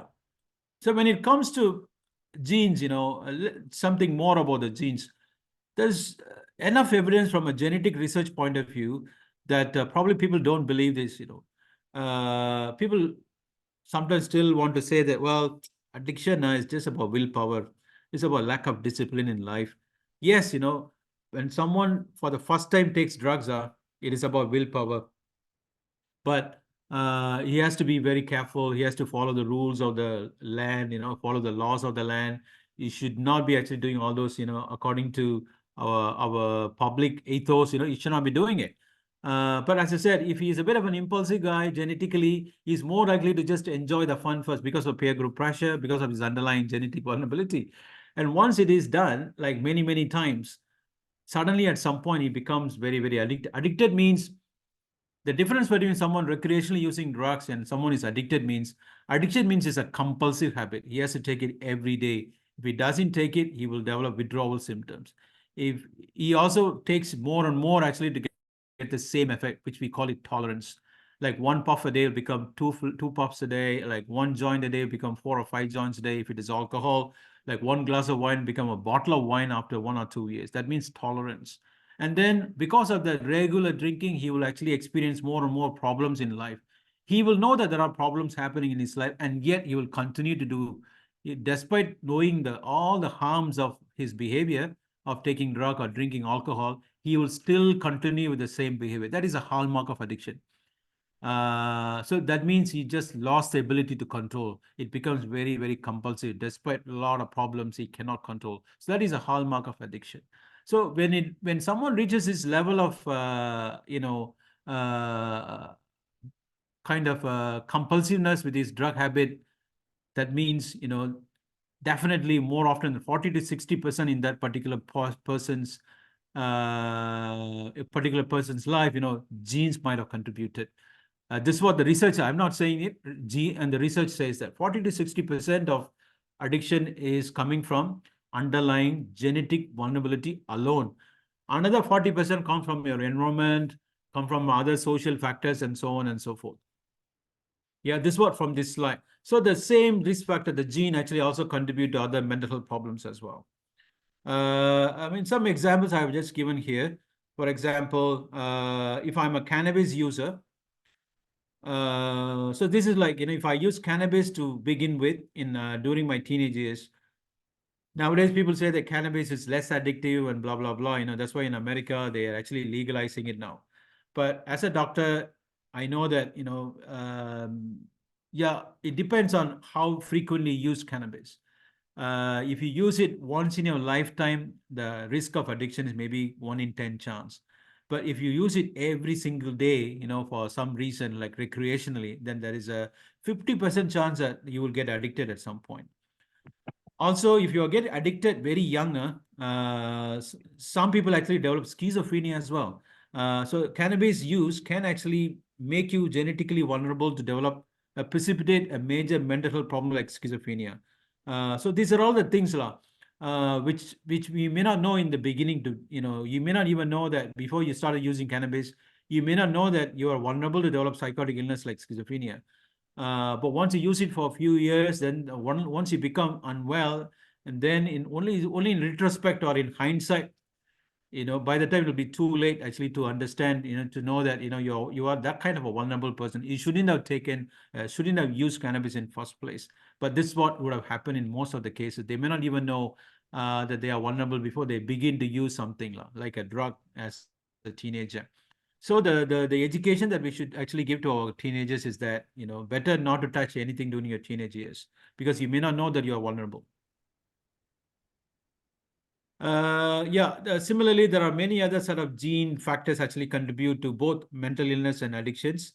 So when it comes to genes, something more about the genes, there's enough evidence from a genetic research point of view that probably people don't believe this. People sometimes still want to say that, well, addiction is just about willpower. It's about lack of discipline in life. Yes, when someone for the first time takes drugs, it is about willpower. But he has to be very careful. He has to follow the rules of the land, follow the laws of the land. He should not be actually doing all those, according to our public ethos, he should not be doing it. But as I said, if he's a bit of an impulsive guy, genetically, he's more likely to just enjoy the fun first because of peer group pressure, because of his underlying genetic vulnerability. And once it is done, like many, many times, suddenly at some point he becomes very, very addicted. Addicted means the difference between someone recreationally using drugs and someone is addicted means addiction means it's a compulsive habit. He has to take it every day. If he doesn't take it, he will develop withdrawal symptoms. If he also takes more and more actually to get the same effect, which we call it tolerance. Like one puff a day will become two puffs a day. Like one joint a day will become 4 or 5 joints a day. If it is alcohol, like one glass of wine become a bottle of wine after 1 or 2 years. That means tolerance. And then because of the regular drinking, he will actually experience more and more problems in life. he will know that there are problems happening in his life, and yet he will continue to do, despite knowing all the harms of his behavior of taking drug or drinking alcohol, he will still continue with the same behavior. That is a hallmark of addiction. So that means he just lost the ability to control. It becomes very, very compulsive. Despite a lot of problems, he cannot control. So that is a hallmark of addiction. So when someone reaches this level of kind of compulsiveness with his drug habit, that means definitely more often 40 to 60% in that particular person's a particular person's life, genes might have contributed. This is what the research, I'm not saying it, and the research says that 40 to 60% of addiction is coming from underlying genetic vulnerability alone. Another 40% comes from your environment, come from other social factors, and so on and so forth. Yeah, this was from this slide. So the same risk factor, the gene, actually also contribute to other mental health problems as well. I mean, some examples I've just given here. For example, if I'm a cannabis user, so this is like, if I use cannabis to begin with during my teenage years. Nowadays, people say that cannabis is less addictive and blah, blah, blah. That's why in America, they are actually legalizing it now. But as a doctor, I know that, yeah, it depends on how frequently you use cannabis. If you use it once in your lifetime, the risk of addiction is maybe 1 in 10 chance. But if you use it every single day, for some reason, like recreationally, then there is a 50% chance that you will get addicted at some point. Also, if you get addicted very young, some people actually develop schizophrenia as well. So cannabis use can actually make you genetically vulnerable to develop precipitate a major mental health problem like schizophrenia. So these are all the things which we may not know in the beginning. You may not even know that before you started using cannabis, you may not know that you are vulnerable to develop psychotic illness like schizophrenia. But once you use it for a few years, then once you become unwell, and then only in retrospect or in hindsight, by the time it'll be too late actually to understand, to know that you are that kind of a vulnerable person. You shouldn't have used cannabis in first place. But this is what would have happened in most of the cases. They may not even know that they are vulnerable before they begin to use something like a drug as a teenager. So the education that we should actually give to our teenagers is that, better not to touch anything during your teenage years, because you may not know that you are vulnerable. Similarly, there are many other sort of gene factors actually contribute to both mental illness and addictions,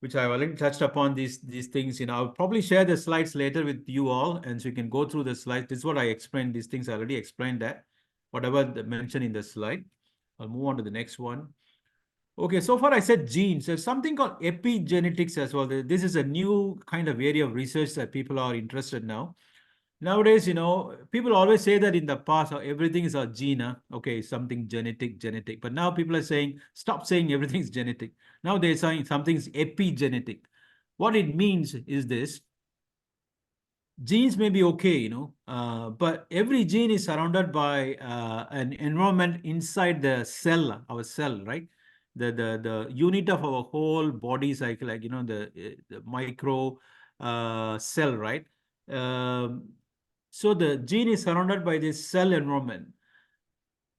which I've already touched upon these things. I'll probably share the slides later with you all, and so you can go through the slides. This is what I explained. These things I already explained that, whatever mentioned in the slide. I'll move on to the next one. Okay, so far I said genes. There's something called epigenetics as well. This is a new kind of area of research that people are interested now. Nowadays, people always say that in the past, everything is a gene. Okay, something genetic. But now people are saying, stop saying everything is genetic. Now they're saying something is epigenetic. What it means is this. Genes may be okay, but every gene is surrounded by an environment inside the cell, our cell, right? The unit of our whole body cycle, like, the micro cell, right? So the gene is surrounded by this cell environment.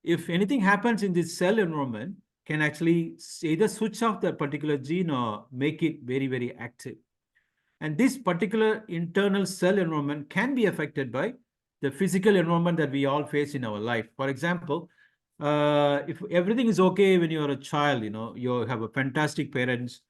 If anything happens in this cell environment, can actually either switch off that particular gene or make it very, very active. And this particular internal cell environment can be affected by the physical environment that we all face in our life. For example, if everything is okay when you're a child, you have a fantastic parents,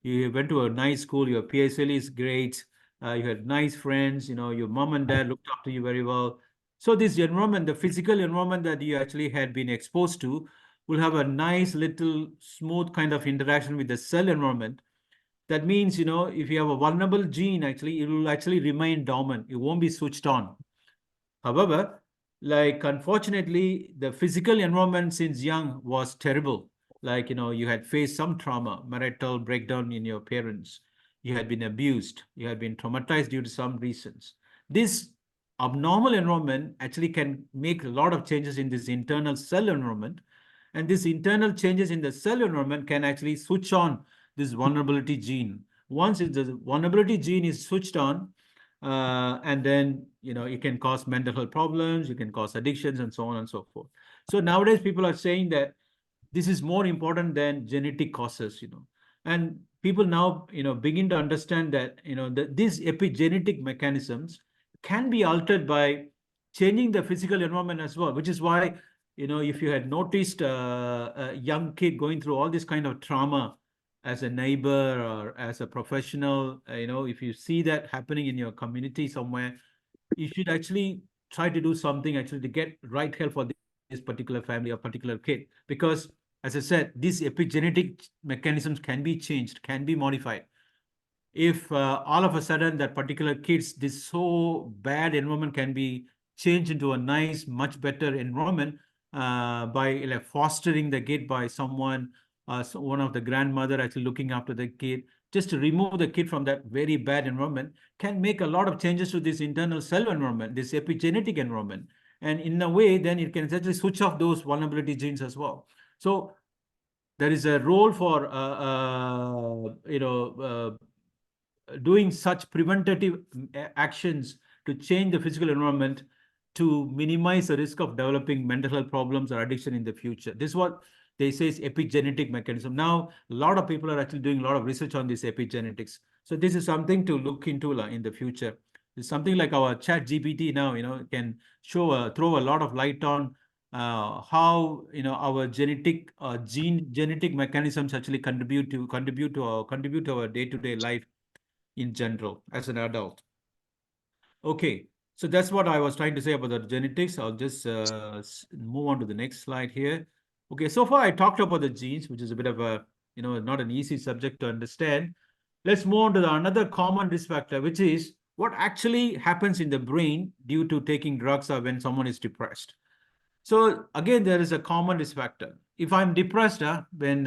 you went to a nice school, your PSL is great, you had nice friends, your mom and dad looked after you very well. So this environment, the physical environment that you actually had been exposed to, will have a nice little smooth kind of interaction with the cell environment. That means, if you have a vulnerable gene, actually, it will actually remain dormant. It won't be switched on. However, like, unfortunately, the physical environment since young was terrible. Like, you had faced some trauma, marital breakdown in your parents. You had been abused. You had been traumatized due to some reasons. This abnormal environment actually can make a lot of changes in this internal cell environment. And these internal changes in the cell environment can actually switch on this vulnerability gene. Once the vulnerability gene is switched on, and then, it can cause mental health problems, you can cause addictions, and so on and so forth. So nowadays people are saying that this is more important than genetic causes, and people now, begin to understand that, that these epigenetic mechanisms can be altered by changing the physical environment as well, which is why, if you had noticed a young kid going through all this kind of trauma as a neighbor or as a professional, if you see that happening in your community somewhere, you should actually try to do something actually to get right help for this particular family or particular kid. Because, as I said, these epigenetic mechanisms can be changed, can be modified. If all of a sudden that particular kids, this so bad environment can be changed into a nice, much better environment by like fostering the kid by someone, one of the grandmother actually looking after the kid, just to remove the kid from that very bad environment, can make a lot of changes to this internal cell environment, this epigenetic environment. And in a way, then it can essentially switch off those vulnerability genes as well. So there is a role for, doing such preventative actions to change the physical environment to minimize the risk of developing mental health problems or addiction in the future. This is what they say is epigenetic mechanism. Now, a lot of people are actually doing a lot of research on this epigenetics. So this is something to look into in the future. It's something like our ChatGPT now, can throw a lot of light on how, our genetic mechanisms actually contribute to our day-to-day life in general as an adult. Okay, so that's what I was trying to say about the genetics. I'll just move on to the next slide here. Okay, so far I talked about the genes, which is a bit of a, not an easy subject to understand. Let's move on to another common risk factor, which is what actually happens in the brain due to taking drugs or when someone is depressed. So again, there is a common risk factor. If I'm depressed, when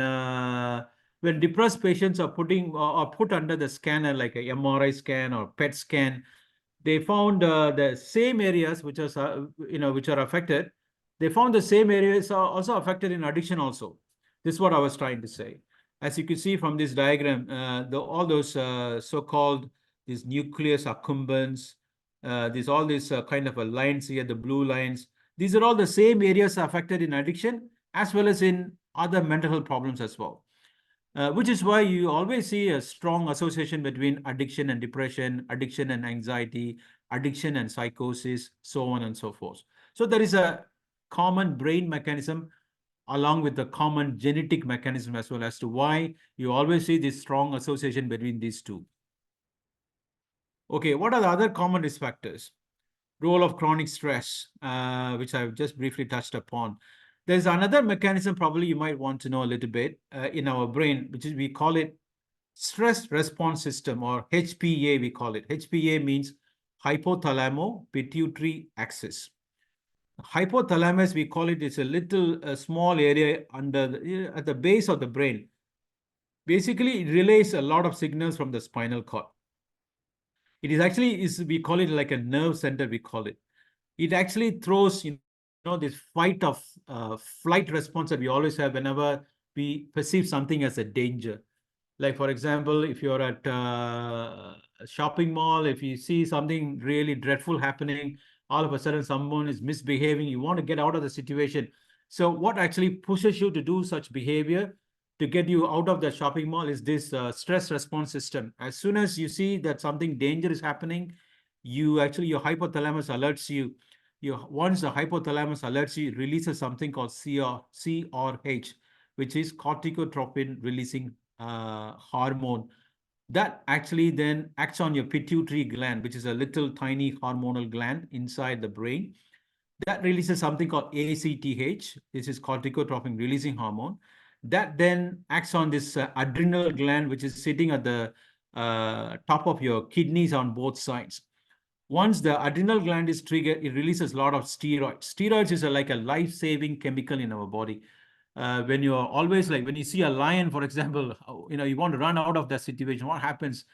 depressed patients are put under the scanner, like a MRI scan or PET scan, they found the same areas which are affected. They found the same areas are also affected in addiction also. This is what I was trying to say. As you can see from this diagram, all those so-called these nucleus accumbens, all these kind of lines here, the blue lines. These are all the same areas affected in addiction as well as in other mental health problems as well. Which is why you always see a strong association between addiction and depression, addiction and anxiety, addiction and psychosis, so on and so forth. So there is a common brain mechanism along with the common genetic mechanism as well as to why you always see this strong association between these two. Okay, what are the other common risk factors? Role of chronic stress, which I've just briefly touched upon. There's another mechanism probably you might want to know a little bit in our brain, which is we call it stress response system, or HPA we call it. HPA means hypothalamo pituitary axis. Hypothalamus, we call it, is a small area at the base of the brain. Basically, it relays a lot of signals from the spinal cord. It is actually, we call it like a nerve center, we call it. It actually throws, this flight response that we always have whenever we perceive something as a danger. Like, for example, if you're at a shopping mall, if you see something really dreadful happening, all of a sudden someone is misbehaving, you want to get out of the situation. So what actually pushes you to do such behavior to get you out of the shopping mall is this stress response system. As soon as you see that something dangerous is happening, your hypothalamus alerts you. Once the hypothalamus alerts you, it releases something called CRH, which is corticotropin releasing hormone. That actually then acts on your pituitary gland, which is a little tiny hormonal gland inside the brain. That releases something called ACTH. This is corticotropin releasing hormone. That then acts on this adrenal gland, which is sitting at the top of your kidneys on both sides. Once the adrenal gland is triggered, it releases a lot of steroids. Steroids is like a life-saving chemical in our body. When you're always when you see a lion, for example, you want to run out of that situation, what happens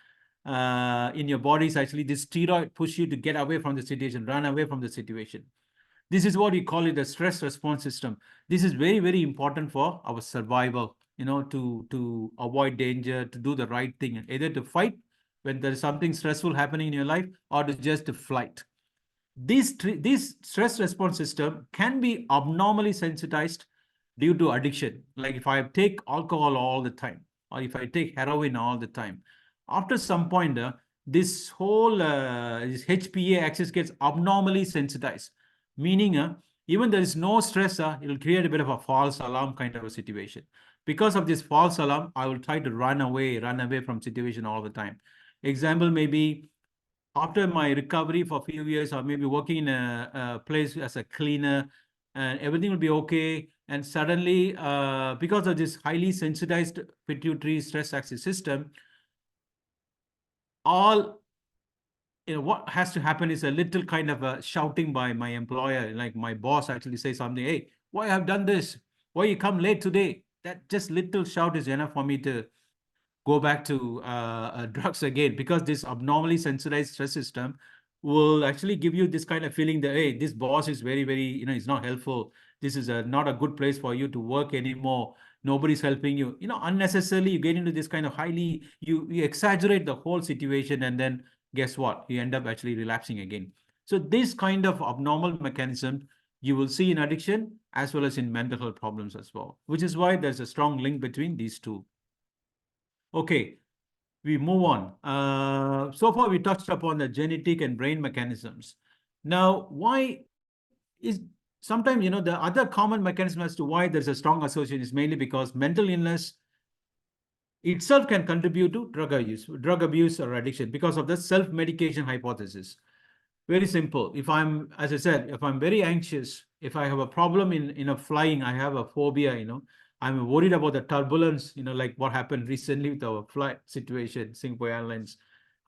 in your body is actually this steroid push you to get away from the situation, run away from the situation. This is what we call it the stress response system. This is very, very important for our survival. to avoid danger, to do the right thing, either to fight when there is something stressful happening in your life, or to just to flight. This stress response system can be abnormally sensitized due to addiction. Like if I take alcohol all the time, or if I take heroin all the time, after some point, this whole this HPA axis gets abnormally sensitized, meaning even there is no stress, it will create a bit of a false alarm kind of a situation. Because of this false alarm, I will try to run away from situation all the time. Example, maybe after my recovery for a few years, or maybe working in a place as a cleaner, and everything will be okay. And suddenly, because of this highly sensitized pituitary stress axis system, all what has to happen is a little kind of a shouting by my employer, like my boss actually say something, hey, why have done this? Why you come late today? That just little shout is enough for me to go back to drugs again, because this abnormally sensitized stress system will actually give you this kind of feeling that, hey, this boss is very, very, it's not helpful. This is not a good place for you to work anymore. Nobody's helping you. Unnecessarily, you get into this kind of highly, you exaggerate the whole situation, and then guess what? You end up actually relapsing again. So this kind of abnormal mechanism you will see in addiction as well as in mental health problems as well, which is why there's a strong link between these two. Okay, we move on. So far, we touched upon the genetic and brain mechanisms. Now, why is sometimes, the other common mechanism as to why there's a strong association is mainly because mental illness itself can contribute to drug abuse or addiction because of the self-medication hypothesis. Very simple. As I said, if I'm very anxious, if I have a problem in flying, I have a phobia, I'm worried about the turbulence, like what happened recently with our flight situation, Singapore Airlines.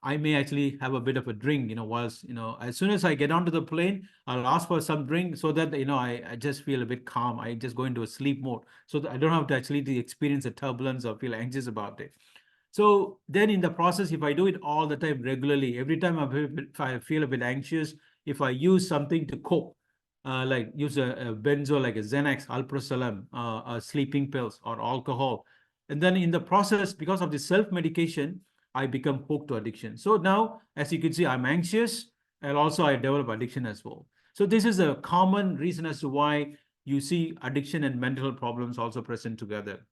I may actually have a bit of a drink, whilst, as soon as I get onto the plane, I'll ask for some drink so that, I just feel a bit calm. I just go into a sleep mode so that I don't have to actually experience the turbulence or feel anxious about it. So then in the process, if I do it all the time regularly, every time if I feel a bit anxious, if I use something to cope, like use a benzo, like a Xanax, alprazolam, sleeping pills or alcohol. And then in the process, because of the self-medication, I become hooked to addiction. So now, as you can see, I'm anxious, and also I develop addiction as well. So this is a common reason as to why you see addiction and mental health problems also present together.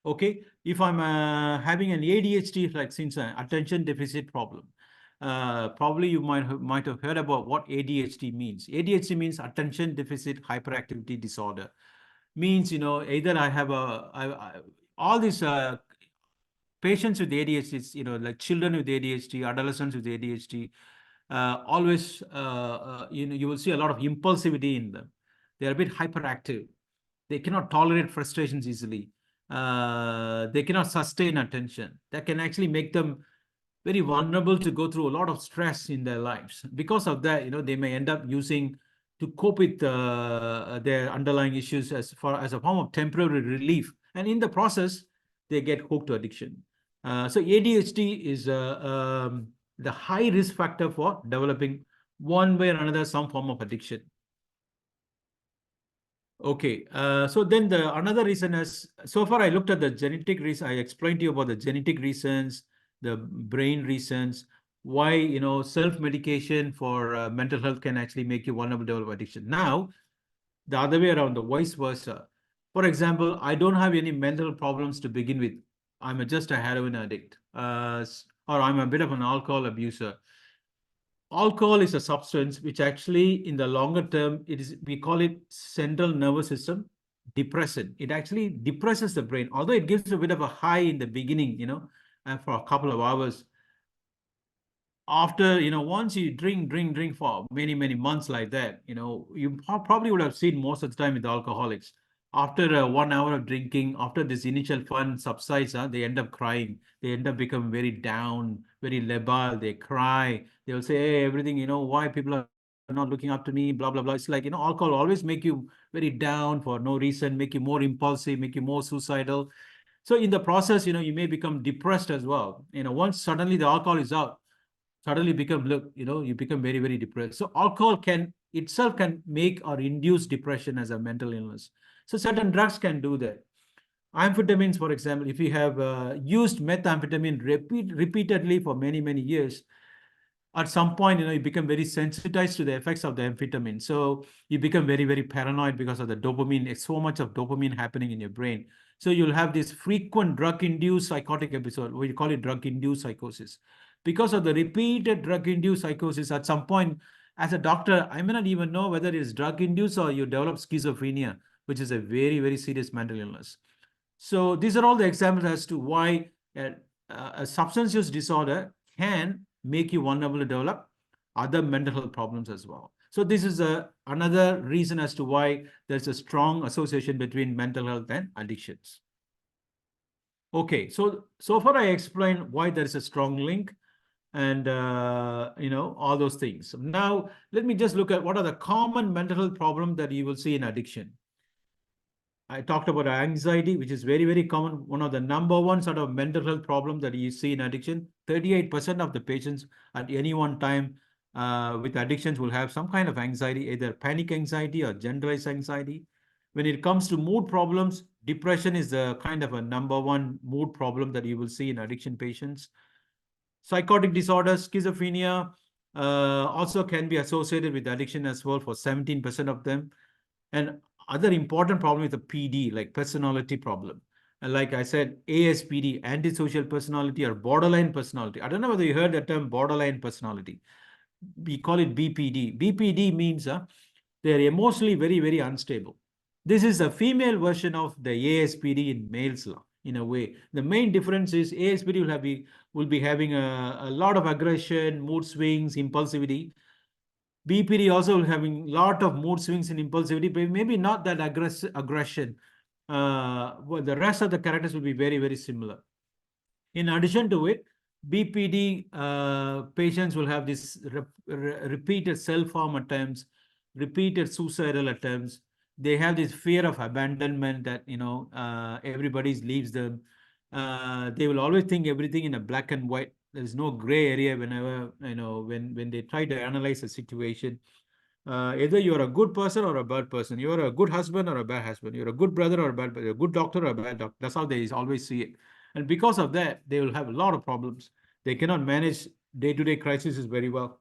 Okay, if I'm having an ADHD, like since attention deficit problem, probably you might have heard about what ADHD means. ADHD means attention deficit hyperactivity disorder. Means, either I have all these patients with ADHD, like children with ADHD, adolescents with ADHD, always, you will see a lot of impulsivity in them. They're a bit hyperactive. They cannot tolerate frustrations easily. They cannot sustain attention. That can actually make them very vulnerable to go through a lot of stress in their lives. Because of that, they may end up using to cope with their underlying issues as a form of temporary relief. And in the process, they get hooked to addiction. So ADHD is the high risk factor for developing one way or another some form of addiction. Okay, so then another reason is, so far I looked at the genetic reason. I explained to you about the genetic reasons, the brain reasons, why, self-medication for mental health can actually make you vulnerable to develop addiction. Now, the other way around, the vice versa. For example, I don't have any mental problems to begin with. I'm just a heroin addict, or I'm a bit of an alcohol abuser. Alcohol is a substance which actually, in the longer term, we call it central nervous system depressant. It actually depresses the brain, although it gives a bit of a high in the beginning, for a couple of hours. After, once you drink for many, many months like that, you probably would have seen most of the time with the alcoholics. After 1 hour of drinking, after this initial fun subsides, they end up crying. They end up becoming very down, very labile. They cry. They'll say, hey, everything, why people are not looking up to me, blah, blah, blah. It's like, alcohol always make you very down for no reason, make you more impulsive, make you more suicidal. So in the process, you may become depressed as well. Once suddenly the alcohol is out, suddenly you become very, very depressed. So alcohol can make or induce depression as a mental illness. So certain drugs can do that. Amphetamines, for example, if you have used methamphetamine repeatedly for many, many years, at some point, you become very sensitized to the effects of the amphetamine. So you become very, very paranoid because of the dopamine. It's so much of dopamine happening in your brain. So you'll have this frequent drug-induced psychotic episode. We call it drug-induced psychosis. Because of the repeated drug-induced psychosis, at some point, as a doctor, I may not even know whether it's drug-induced or you develop schizophrenia, which is a very, very serious mental illness. So these are all the examples as to why a substance use disorder can make you vulnerable to develop other mental health problems as well. So this is another reason as to why there's a strong association between mental health and addictions. Okay, so far I explained why there is a strong link and all those things. Now let me just look at what are the common mental health problems that you will see in addiction. I talked about anxiety, which is very, very common. One of the number one sort of mental health problem that you see in addiction. 38% of the patients at any one time with addictions will have some kind of anxiety, either panic anxiety or generalized anxiety. When it comes to mood problems, depression is the kind of a number one mood problem that you will see in addiction patients. Psychotic disorders, schizophrenia, also can be associated with addiction as well for 17% of them. And other important problem is the PD, like personality problem. And like I said, ASPD, antisocial personality or borderline personality. I don't know whether you heard the term borderline personality. We call it BPD. BPD means they're emotionally very, very unstable. This is a female version of the ASPD in males, in a way. The main difference is ASPD will be having a lot of aggression, mood swings, impulsivity. BPD also having a lot of mood swings and impulsivity, but maybe not that aggression. Well, the rest of the characters will be very, very similar. In addition to it, BPD patients will have this repeated self-harm attempts, repeated suicidal attempts. They have this fear of abandonment that, everybody leaves them. They will always think everything in a black and white. There's no gray area whenever, when they try to analyze a situation. Either you're a good person or a bad person. You're a good husband or a bad husband. You're a good brother or a bad brother. A good doctor or a bad doctor. That's how they always see it. And because of that, they will have a lot of problems. They cannot manage day-to-day crises very well.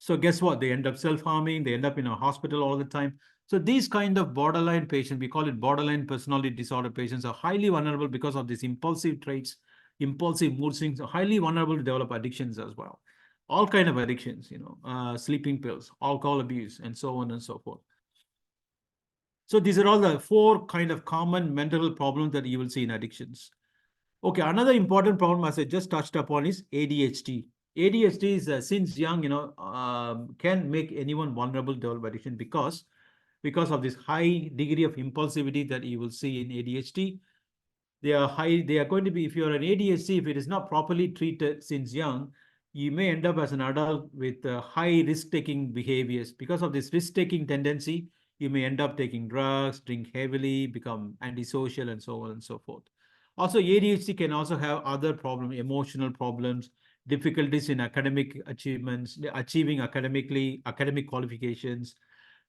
So guess what? They end up self-harming. They end up in a hospital all the time. So these kind of borderline patients, we call it borderline personality disorder patients, are highly vulnerable because of these impulsive traits, impulsive mood swings, are highly vulnerable to develop addictions as well. All kind of addictions, sleeping pills, alcohol abuse, and so on and so forth. So these are all the 4 kind of common mental health problems that you will see in addictions. Okay, another important problem, as I just touched upon, is ADHD. ADHD is since young, can make anyone vulnerable to develop addiction because of this high degree of impulsivity that you will see in ADHD. They are going to be, if you're an ADHD, if it is not properly treated since young, you may end up as an adult with high risk-taking behaviors. Because of this risk-taking tendency, you may end up taking drugs, drink heavily, become antisocial, and so on and so forth. Also, ADHD can also have other problems, emotional problems, difficulties in academic achievements, achieving academic qualifications.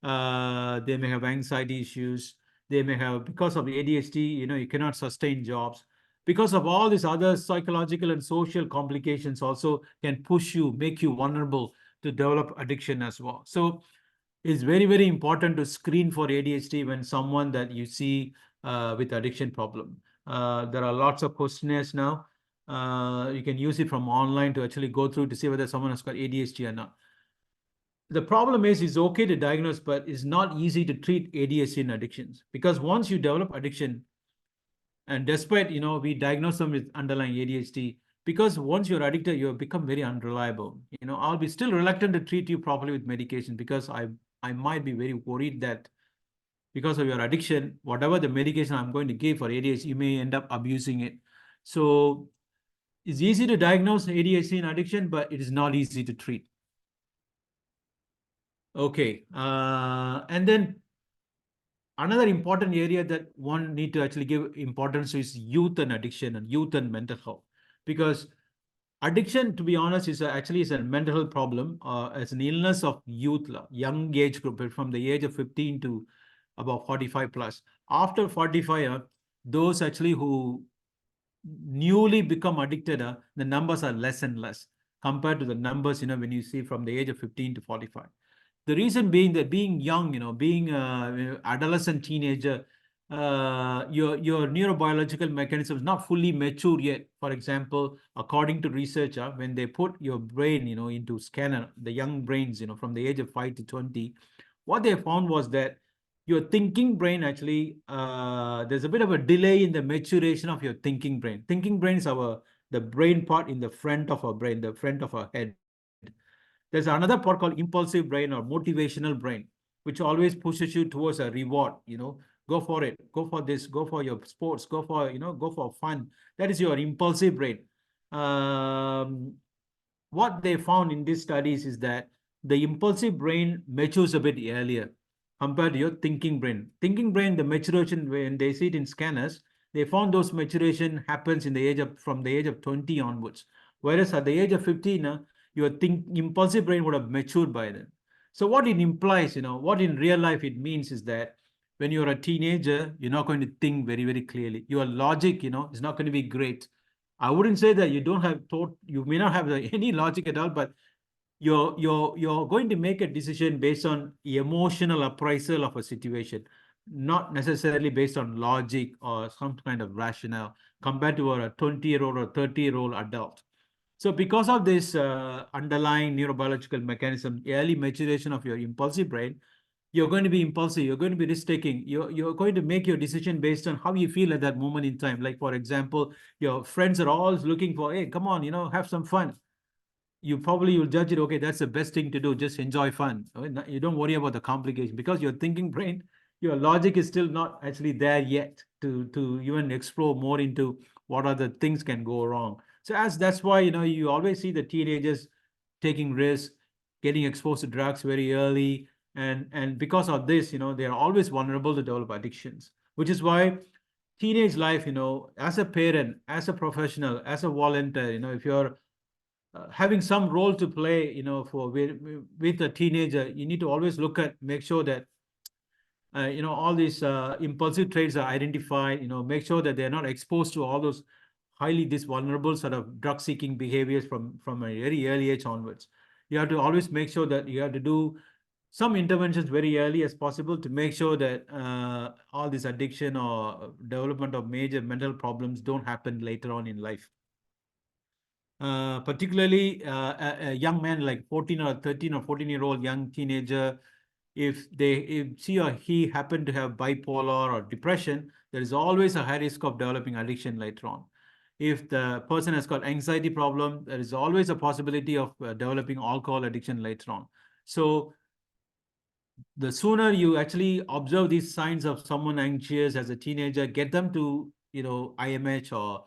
They may have anxiety issues. They may have, because of ADHD, you cannot sustain jobs. Because of all these other psychological and social complications also can make you vulnerable to develop addiction as well. So it's very, very important to screen for ADHD when someone that you see with addiction problem. There are lots of questionnaires now. You can use it from online to actually go through to see whether someone has got ADHD or not. The problem is it's okay to diagnose, but it's not easy to treat ADHD in addictions, because once you develop addiction, and despite, we diagnose them with underlying ADHD, because once you're addicted, you become very unreliable. I'll be still reluctant to treat you properly with medication because I might be very worried that because of your addiction, whatever the medication I'm going to give for ADHD, you may end up abusing it. So it's easy to diagnose ADHD in addiction, but it is not easy to treat. Okay, and then another important area that one need to actually give importance to is youth and addiction and youth and mental health, because addiction, to be honest, is a mental health problem. It's an illness of youth, young age group, from the age of 15 to about 45 plus. After 45, those actually who newly become addicted, the numbers are less and less compared to the numbers, when you see from the age of 15 to 45. The reason being that being young, being adolescent, teenager, your neurobiological mechanism is not fully mature yet. For example, according to research, when they put your brain, into scanner, the young brains, from the age of 5 to 20, what they found was that your thinking brain actually, there's a bit of a delay in the maturation of your thinking brain. Thinking brain is the brain part in the front of our brain, the front of our head. There's another part called impulsive brain or motivational brain, which always pushes you towards a reward, go for it, go for this, go for your sports, go for fun. That is your impulsive brain. What they found in these studies is that the impulsive brain matures a bit earlier compared to your thinking brain. Thinking brain, the maturation, when they see it in scanners, they found those maturation happens from the age of 20 onwards. Whereas at the age of 15, your impulsive brain would have matured by then. So what it implies, what in real life it means is that when you're a teenager, you're not going to think very, very clearly. Your logic, is not going to be great. I wouldn't say that you don't have thought, you may not have any logic at all, but you're going to make a decision based on emotional appraisal of a situation, not necessarily based on logic or some kind of rationale compared to a 20-year-old or 30-year-old adult. So because of this underlying neurobiological mechanism, early maturation of your impulsive brain, you're going to be impulsive, you're going to be risk-taking, you're going to make your decision based on how you feel at that moment in time. Like, for example, your friends are always looking for, hey, come on, have some fun. You probably will judge it, okay, that's the best thing to do, just enjoy fun. You don't worry about the complication because your thinking brain, your logic is still not actually there yet to even explore more into what other things can go wrong. So that's why, you always see the teenagers taking risks, getting exposed to drugs very early. And because of this, they're always vulnerable to develop addictions, which is why teenage life, as a parent, as a professional, as a volunteer, if you're having some role to play, with a teenager, you need to always make sure that, all these impulsive traits are identified, make sure that they're not exposed to all those highly vulnerable sort of drug-seeking behaviors from a very early age onwards. You have to always make sure that you have to do some interventions very early as possible to make sure that all this addiction or development of major mental problems don't happen later on in life. Particularly a young man like 14 or 13 or 14-year-old young teenager, if she or he happen to have bipolar or depression, there is always a high risk of developing addiction later on. If the person has got anxiety problem, there is always a possibility of developing alcohol addiction later on. So the sooner you actually observe these signs of someone anxious as a teenager, get them to, IMH or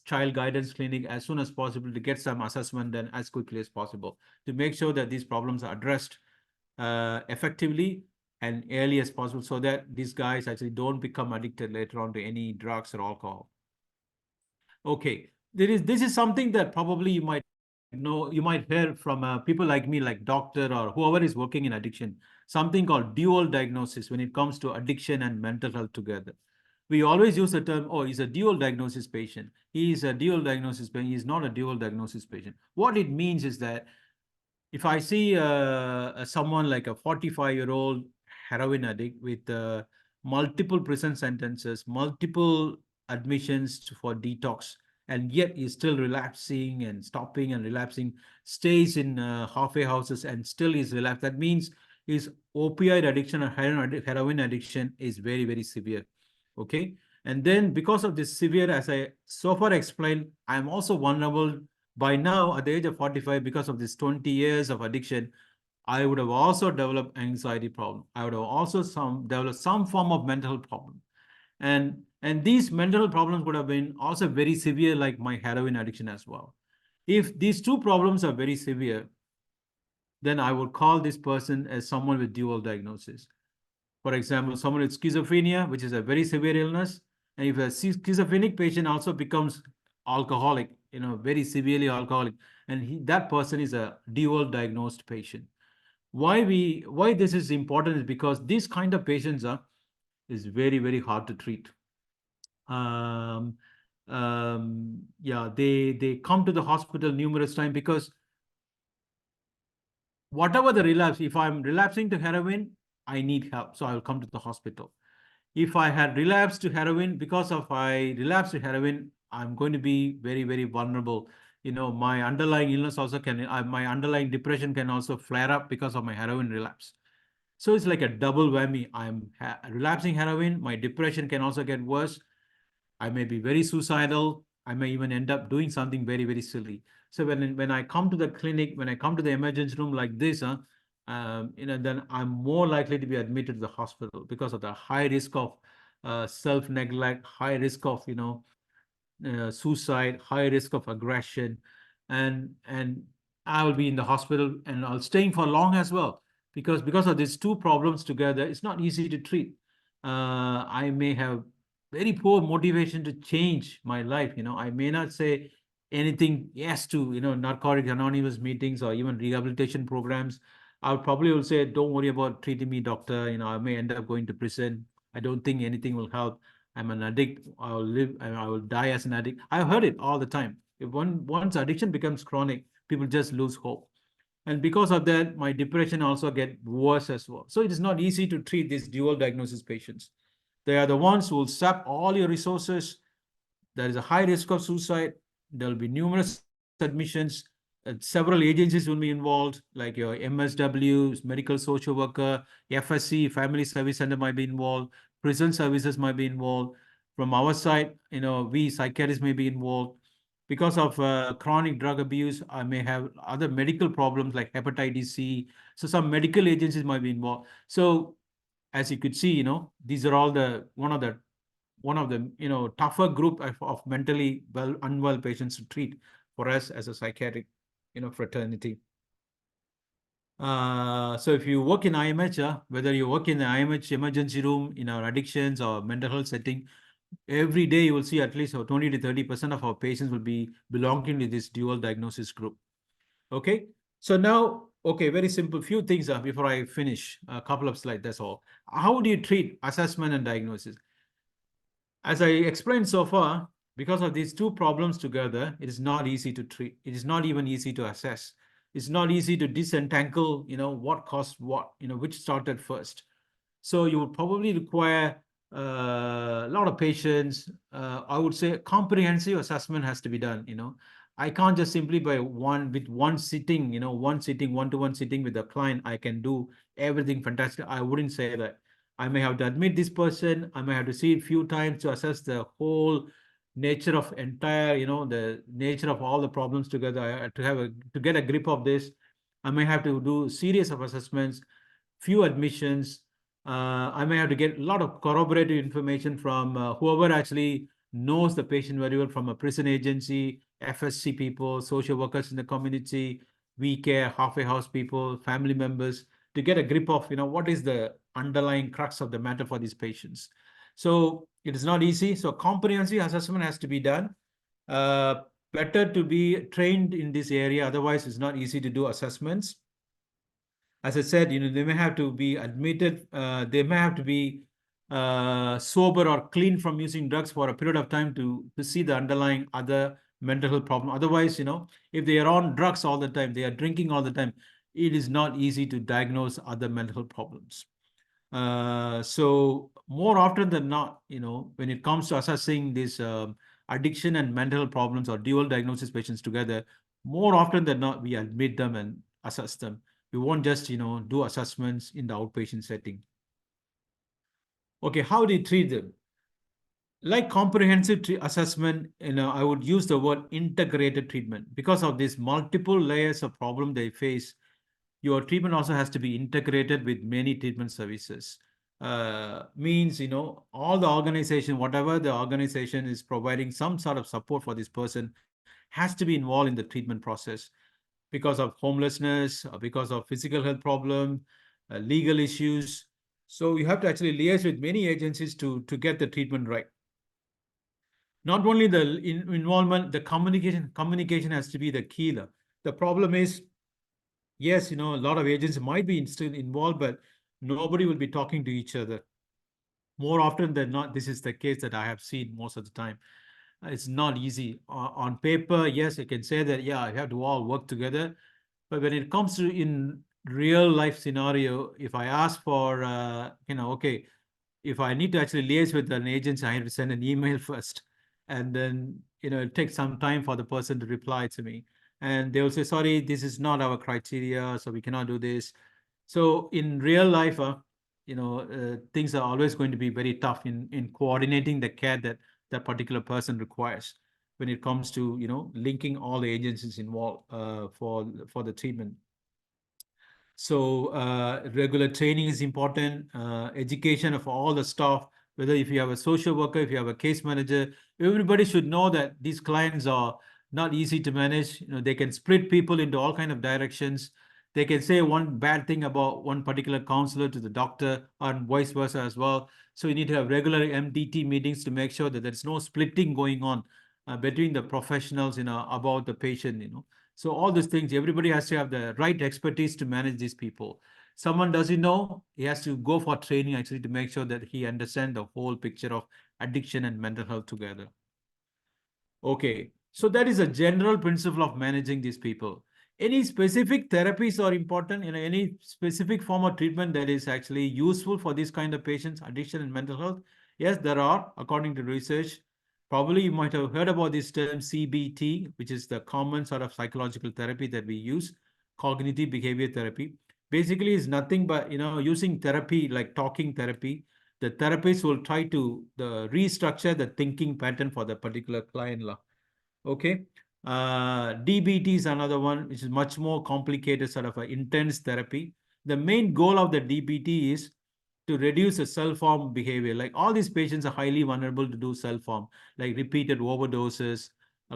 child guidance clinic as soon as possible to get some assessment done as quickly as possible to make sure that these problems are addressed effectively and early as possible so that these guys actually don't become addicted later on to any drugs or alcohol. Okay, this is something that probably you might know, you might hear from people like me, like doctor or whoever is working in addiction, something called dual diagnosis when it comes to addiction and mental health together. We always use the term, oh, he's a dual diagnosis patient. He is a dual diagnosis patient. He's not a dual diagnosis patient. What it means is that if I see someone like a 45-year-old heroin addict with multiple prison sentences, multiple admissions for detox, and yet he's still relapsing and stopping and relapsing, stays in halfway houses and still is relapsed, that means his opioid addiction or heroin addiction is very, very severe. Okay. And then because of this severe, as I so far explained, I'm also vulnerable by now at the age of 45 because of this 20 years of addiction. I would have also developed anxiety problem. I would have also developed some form of mental problem. And these mental problems would have been also very severe, like my heroin addiction as well. If these two problems are very severe, then I would call this person as someone with dual diagnosis. For example, someone with schizophrenia, which is a very severe illness, and if a schizophrenic patient also becomes alcoholic, very severely alcoholic, and that person is a dual diagnosed patient. Why this is important is because these kind of patients is very, very hard to treat. Yeah, they come to the hospital numerous times because whatever the relapse, if I'm relapsing to heroin, I need help, so I'll come to the hospital. If I had relapsed to heroin, because of I relapsed to heroin, I'm going to be very, very vulnerable. My underlying illness also my underlying depression can also flare up because of my heroin relapse. So it's like a double whammy. I'm relapsing heroin, my depression can also get worse. I may be very suicidal. I may even end up doing something very, very silly. So when I come to the clinic, when I come to the emergency room like this, then I'm more likely to be admitted to the hospital because of the high risk of self-neglect, high risk of suicide, high risk of aggression, and I'll be in the hospital and I'll staying for long as well because of these two problems together. It's not easy to treat. I may have very poor motivation to change my life. I may not say anything yes to Narcotics Anonymous meetings or even rehabilitation programs. I would probably will say, don't worry about treating me, doctor. I may end up going to prison. I don't think anything will help. I'm an addict. I'll live. I will die as an addict. I've heard it all the time. If once addiction becomes chronic, people just lose hope. And because of that, my depression also get worse as well. So it is not easy to treat these dual diagnosis patients. They are the ones who will sap all your resources. There is a high risk of suicide. There will be numerous admissions. Several agencies will be involved, like your MSW, medical social worker, FSC, Family Service Center might be involved, prison services might be involved. From our side, we psychiatrists may be involved. Because of chronic drug abuse, I may have other medical problems like hepatitis C. So some medical agencies might be involved. So as you could see, these are all one of the tougher group of mentally unwell patients to treat for us as a psychiatric fraternity. So if you work in IMH, whether you work in the IMH emergency room in our addictions or mental health setting, every day you will see at least 20 to 30% of our patients will be belonging to this dual diagnosis group. Okay, so now, okay, very simple few things before I finish, a couple of slides, that's all. How do you treat assessment and diagnosis? As I explained so far, because of these two problems together, it is not easy to treat. It is not even easy to assess. It's not easy to disentangle, what caused what, which started first. So you would probably require a lot of patience. I would say comprehensive assessment has to be done. I can't just simply with one sitting, one-to-one sitting with the client, I can do everything fantastic. I wouldn't say that. I may have to admit this person. I may have to see it a few times to assess the whole nature of entire, the nature of all the problems together. To get a grip of this, I may have to do series of assessments, few admissions. I may have to get a lot of corroborative information from whoever actually knows the patient very well, from a prison agency, FSC people, social workers in the community, we care, halfway house people, family members, to get a grip of what is the underlying crux of the matter for these patients. So it is not easy. So comprehensive assessment has to be done. Better to be trained in this area, otherwise it's not easy to do assessments. As I said, they may have to be admitted, they may have to be sober or clean from using drugs for a period of time to see the underlying other mental health problem. Otherwise, if they are on drugs all the time, they are drinking all the time, it is not easy to diagnose other mental health problems. So more often than not, when it comes to assessing this addiction and mental health problems or dual diagnosis patients together, more often than not, we admit them and assess them. We won't just, do assessments in the outpatient setting. Okay, how do you treat them? Like comprehensive assessment, I would use the word integrated treatment. Because of these multiple layers of problem they face, your treatment also has to be integrated with many treatment services. Means, all the organization, whatever the organization is providing some sort of support for this person, has to be involved in the treatment process. Because of homelessness, or because of physical health problem, legal issues. So you have to actually liaise with many agencies to get the treatment right. Not only the involvement, the communication has to be the key. The problem is, yes, a lot of agents might be still involved, but nobody will be talking to each other. More often than not, this is the case that I have seen most of the time. It's not easy. On paper, yes, you can say that, yeah, you have to all work together. But when it comes to in real life scenario, if I ask for, okay, if I need to actually liaise with an agency, I have to send an email first. And then, it takes some time for the person to reply to me. And they will say, sorry, this is not our criteria, so we cannot do this. So in real life, things are always going to be very tough in coordinating the care that that particular person requires when it comes to, linking all the agencies involved for the treatment. So regular training is important, education of all the staff, whether if you have a social worker, if you have a case manager, everybody should know that these clients are not easy to manage. They can split people into all kind of directions. They can say one bad thing about one particular counselor to the doctor and vice versa as well. So you need to have regular MDT meetings to make sure that there's no splitting going on between the professionals, about the patient. So all these things, everybody has to have the right expertise to manage these people. Someone doesn't know, he has to go for training actually to make sure that he understands the whole picture of addiction and mental health together. Okay, so that is a general principle of managing these people. Any specific therapies are important, any specific form of treatment that is actually useful for these kind of patients, addiction and mental health? Yes, there are, according to research. Probably you might have heard about this term CBT, which is the common sort of psychological therapy that we use, cognitive behavior therapy. Basically, is nothing but, using therapy like talking therapy. The therapist will try to restructure the thinking pattern for the particular client. Okay. DBT is another one, which is much more complicated, sort of an intense therapy. The main goal of the DBT is to reduce the self-harm behavior. Like all these patients are highly vulnerable to do self-harm, like repeated overdoses,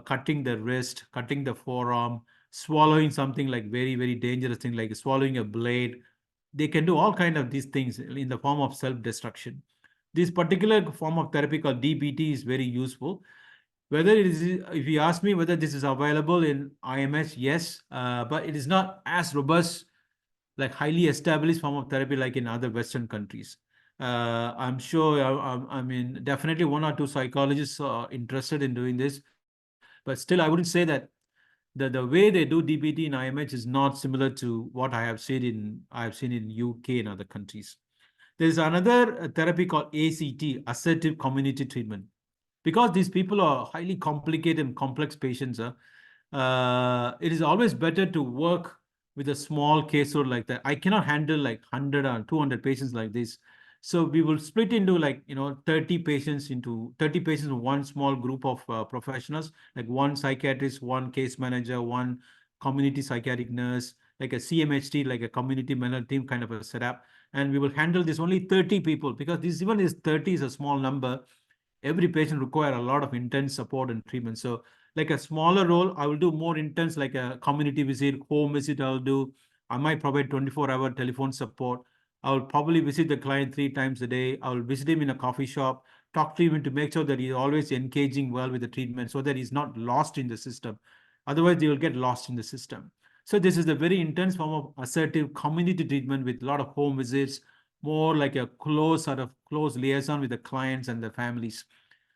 cutting the wrist, cutting the forearm, swallowing something like very, very dangerous thing, like swallowing a blade. They can do all kind of these things in the form of self-destruction. This particular form of therapy called DBT is very useful. Whether it is, if you ask me whether this is available in IMS, yes, but it is not as robust, like highly established form of therapy like in other Western countries. I'm sure, I mean, definitely one or two psychologists are interested in doing this, but still, I wouldn't say that the way they do DBT in IMH is not similar to what I have seen in UK and other countries. There's another therapy called ACT, assertive community treatment. Because these people are highly complicated and complex patients, it is always better to work with a small caseload like that. I cannot handle like 100 or 200 patients like this. So we will split into 30 patients in one small group of professionals, like one psychiatrist, one case manager, one community psychiatric nurse, like a CMHT, like a community mental team kind of a setup. And we will handle this only 30 people, because this even is 30 is a small number. Every patient require a lot of intense support and treatment. So like a smaller role, I will do more intense, like a community visit, home visit I'll do. I might provide 24-hour telephone support. I will probably visit the client 3 times a day. I will visit him in a coffee shop, talk to him to make sure that he's always engaging well with the treatment so that he's not lost in the system. Otherwise, they will get lost in the system. So this is a very intense form of assertive community treatment with a lot of home visits, more like a close liaison with the clients and the families.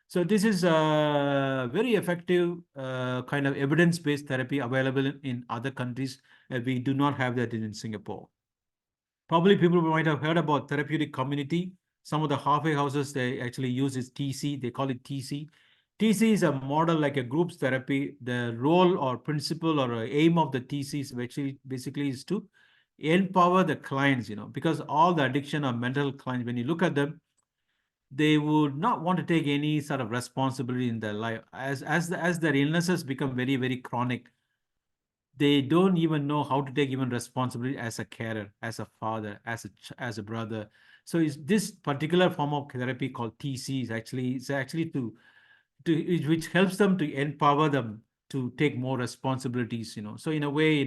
So this is a very effective kind of evidence-based therapy available in other countries. We do not have that in Singapore. Probably people might have heard about therapeutic community. Some of the halfway houses, they actually use is TC. They call it TC. TC is a model like a groups therapy. The role or principle or aim of the TC is basically is to empower the clients, because all the addiction or mental clients, when you look at them, they would not want to take any sort of responsibility in their life. As their illnesses become very, very chronic, they don't even know how to take even responsibility as a carer, as a father, as a brother. So is this particular form of therapy called TC is actually which helps them to empower them to take more responsibilities. So in a way,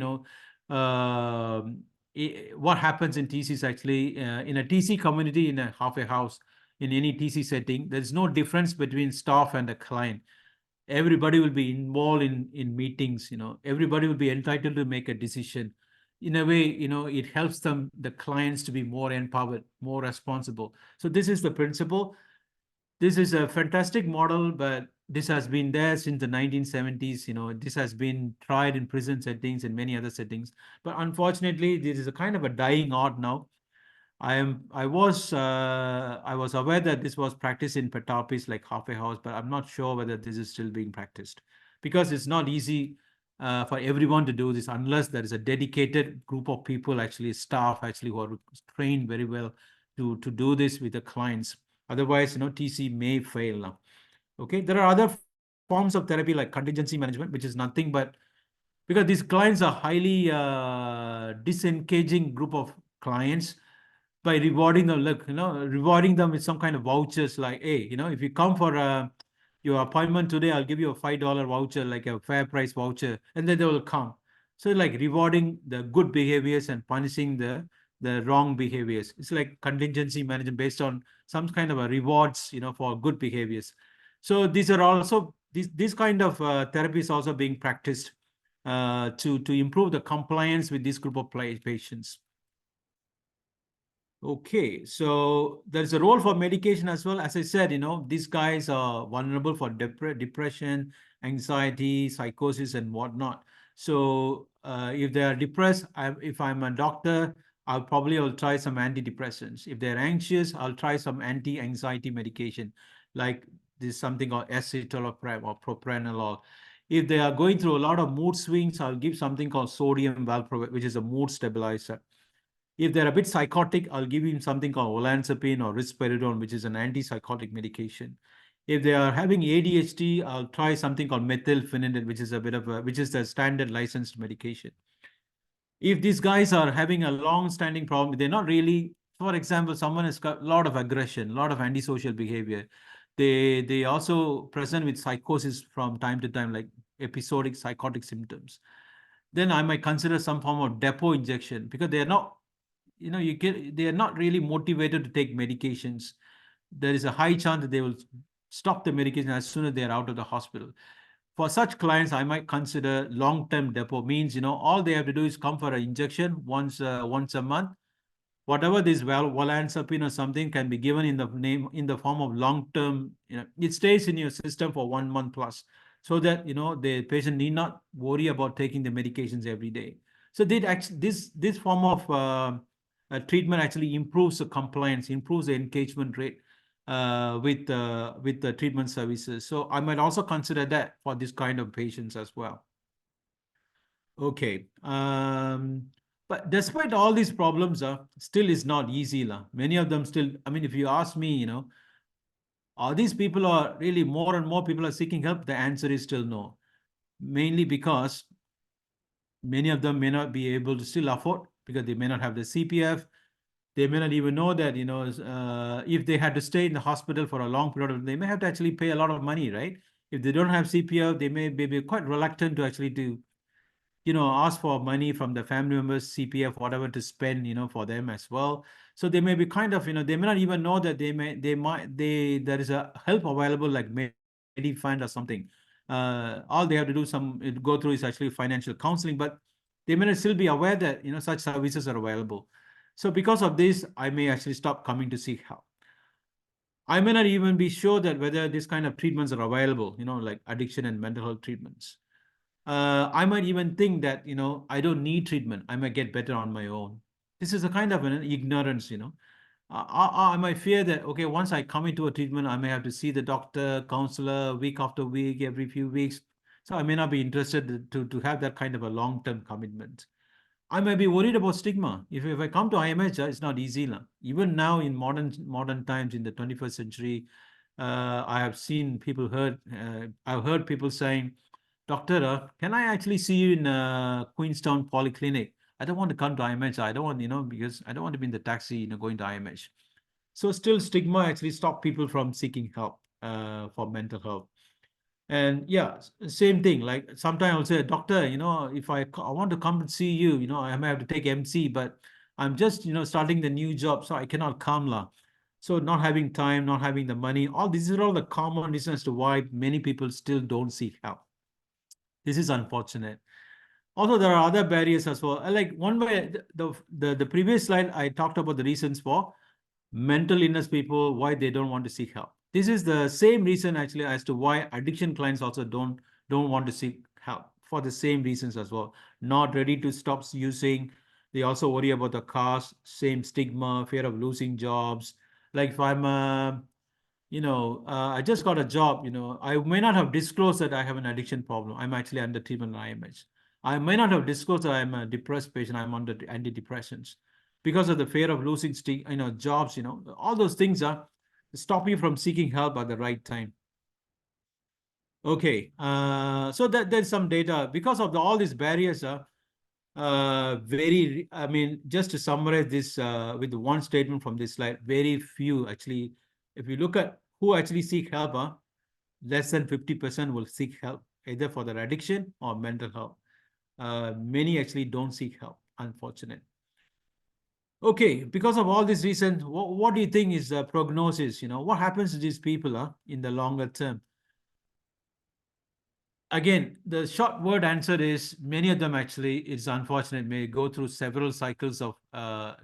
what happens in TC is actually in a TC community, in a halfway house, in any TC setting, there's no difference between staff and a client. Everybody will be involved in meetings. Everybody will be entitled to make a decision. in a way, it helps them, the clients, to be more empowered, more responsible. So this is the principle. This is a fantastic model, but this has been there since the 1970s. This has been tried in prison settings and many other settings. But unfortunately, this is a kind of a dying art now. I was aware that this was practiced in Petapis, like halfway house, but I'm not sure whether this is still being practiced, because it's not easy for everyone to do this unless there is a dedicated group of people, actually staff, actually, who are trained very well to do this with the clients. Otherwise, TC may fail now. Okay, there are other forms of therapy like contingency management, which is nothing but, because these clients are highly disengaging group of clients, by rewarding them, look, rewarding them with some kind of vouchers, like, hey, if you come for your appointment today, I'll give you a $5 voucher, like a fair price voucher, and then they will come. So like rewarding the good behaviors and punishing the wrong behaviors. It's like contingency management based on some kind of a rewards, for good behaviors. So these are also, this kind of therapy is also being practiced to improve the compliance with this group of patients. Okay, so there's a role for medication as well. As I said, these guys are vulnerable for depression, anxiety, psychosis, and whatnot. So if they are depressed, if I'm a doctor, I'll try some antidepressants. If they're anxious, I'll try some anti-anxiety medication, like this something called escitalopram or propranolol. If they are going through a lot of mood swings, I'll give something called sodium valproate, which is a mood stabilizer. If they're a bit psychotic, I'll give him something called olanzapine or risperidone, which is an antipsychotic medication. If they are having ADHD, I'll try something called methylphenidate, which is the standard licensed medication. If these guys are having a long-standing problem, they're not really, for example, someone has got a lot of aggression, a lot of antisocial behavior. They also present with psychosis from time to time, like episodic psychotic symptoms. Then I might consider some form of depot injection, because they are not, they are not really motivated to take medications. There is a high chance that they will stop the medication as soon as they are out of the hospital. For such clients, I might consider long-term depot. Means, all they have to do is come for an injection once a month. Whatever this olanzapine or something can be given in the form of long-term, it stays in your system for 1 month plus, so that the patient need not worry about taking the medications every day. So this form of treatment actually improves the compliance, improves the engagement rate with the treatment services. So I might also consider that for this kind of patients as well. Okay. But despite all these problems, still is not easy. Many of them still, I mean, if you ask me, are these people are really more and more people are seeking help? The answer is still no. Mainly because many of them may not be able to still afford, because they may not have the CPF. They may not even know that, if they had to stay in the hospital for a long period of time, they may have to actually pay a lot of money, right? If they don't have CPF, they may be quite reluctant to actually ask for money from the family members, CPF, whatever, to spend, for them as well. So they may be kind of, they may not even know that there is a help available, like Medifund or something. All they have to do go through is actually financial counseling, but they may not still be aware that, such services are available. So because of this, I may actually stop coming to seek help. I may not even be sure that whether this kind of treatments are available, like addiction and mental health treatments. I might even think that, I don't need treatment. I might get better on my own. This is a kind of an ignorance, I might fear that, okay, once I come into a treatment, I may have to see the doctor, counselor, week after week, every few weeks. So I may not be interested to have that kind of a long-term commitment. I might be worried about stigma. If I come to IMH, it's not easy. Even now in modern times, in the 21st century, I have seen people I've heard people saying, Doctor, can I actually see you in Queenstown Polyclinic? I don't want to come to IMH. I don't want, because I don't want to be in the taxi, going to IMH. So still stigma actually stop people from seeking help for mental health. And yeah, same thing. Like sometimes I'll say, Doctor, if I want to come and see you, I may have to take MC, but I'm just, starting the new job, so I cannot come lah. So not having time, not having the money, all these are all the common reasons as to why many people still don't seek help. This is unfortunate. Also, there are other barriers as well. Like one way, the previous slide, I talked about the reasons for mental illness people, why they don't want to seek help. This is the same reason actually as to why addiction clients also don't want to seek help, for the same reasons as well. Not ready to stop using. They also worry about the cost, same stigma, fear of losing jobs. Like if I'm I just got a job, I may not have disclosed that I have an addiction problem. I'm actually under treatment on IMH. I may not have disclosed that I'm a depressed patient. I'm under antidepressants because of the fear of losing, jobs, all those things are stop you from seeking help at the right time. Okay, so there's some data because of all these barriers are I mean, just to summarize this with one statement from this slide, very few actually, if you look at who actually seek help, less than 50% will seek help either for their addiction or mental health. Many actually don't seek help, unfortunately. Okay, because of all these reasons, what do you think is the prognosis? What happens to these people in the longer term? Again, the short word answer is many of them actually, it's unfortunate, may go through several cycles of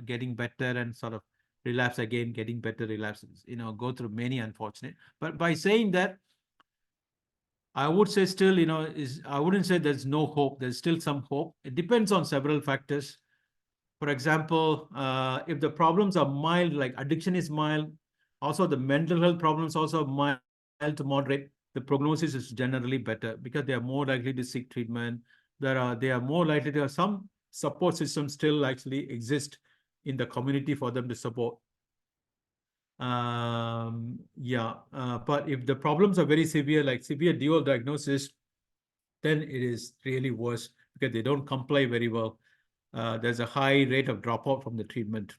getting better and sort of relapse again, getting better, relapses, go through many unfortunate. But by saying that, I would say still, I wouldn't say there's no hope. There's still some hope. It depends on several factors. For example, if the problems are mild, like addiction is mild, also the mental health problems also mild to moderate, the prognosis is generally better because they are more likely to seek treatment. They are more likely to have some support systems still actually exist in the community for them to support. But if the problems are very severe, like severe dual diagnosis, then it is really worse because they don't comply very well. There's a high rate of dropout from the treatment.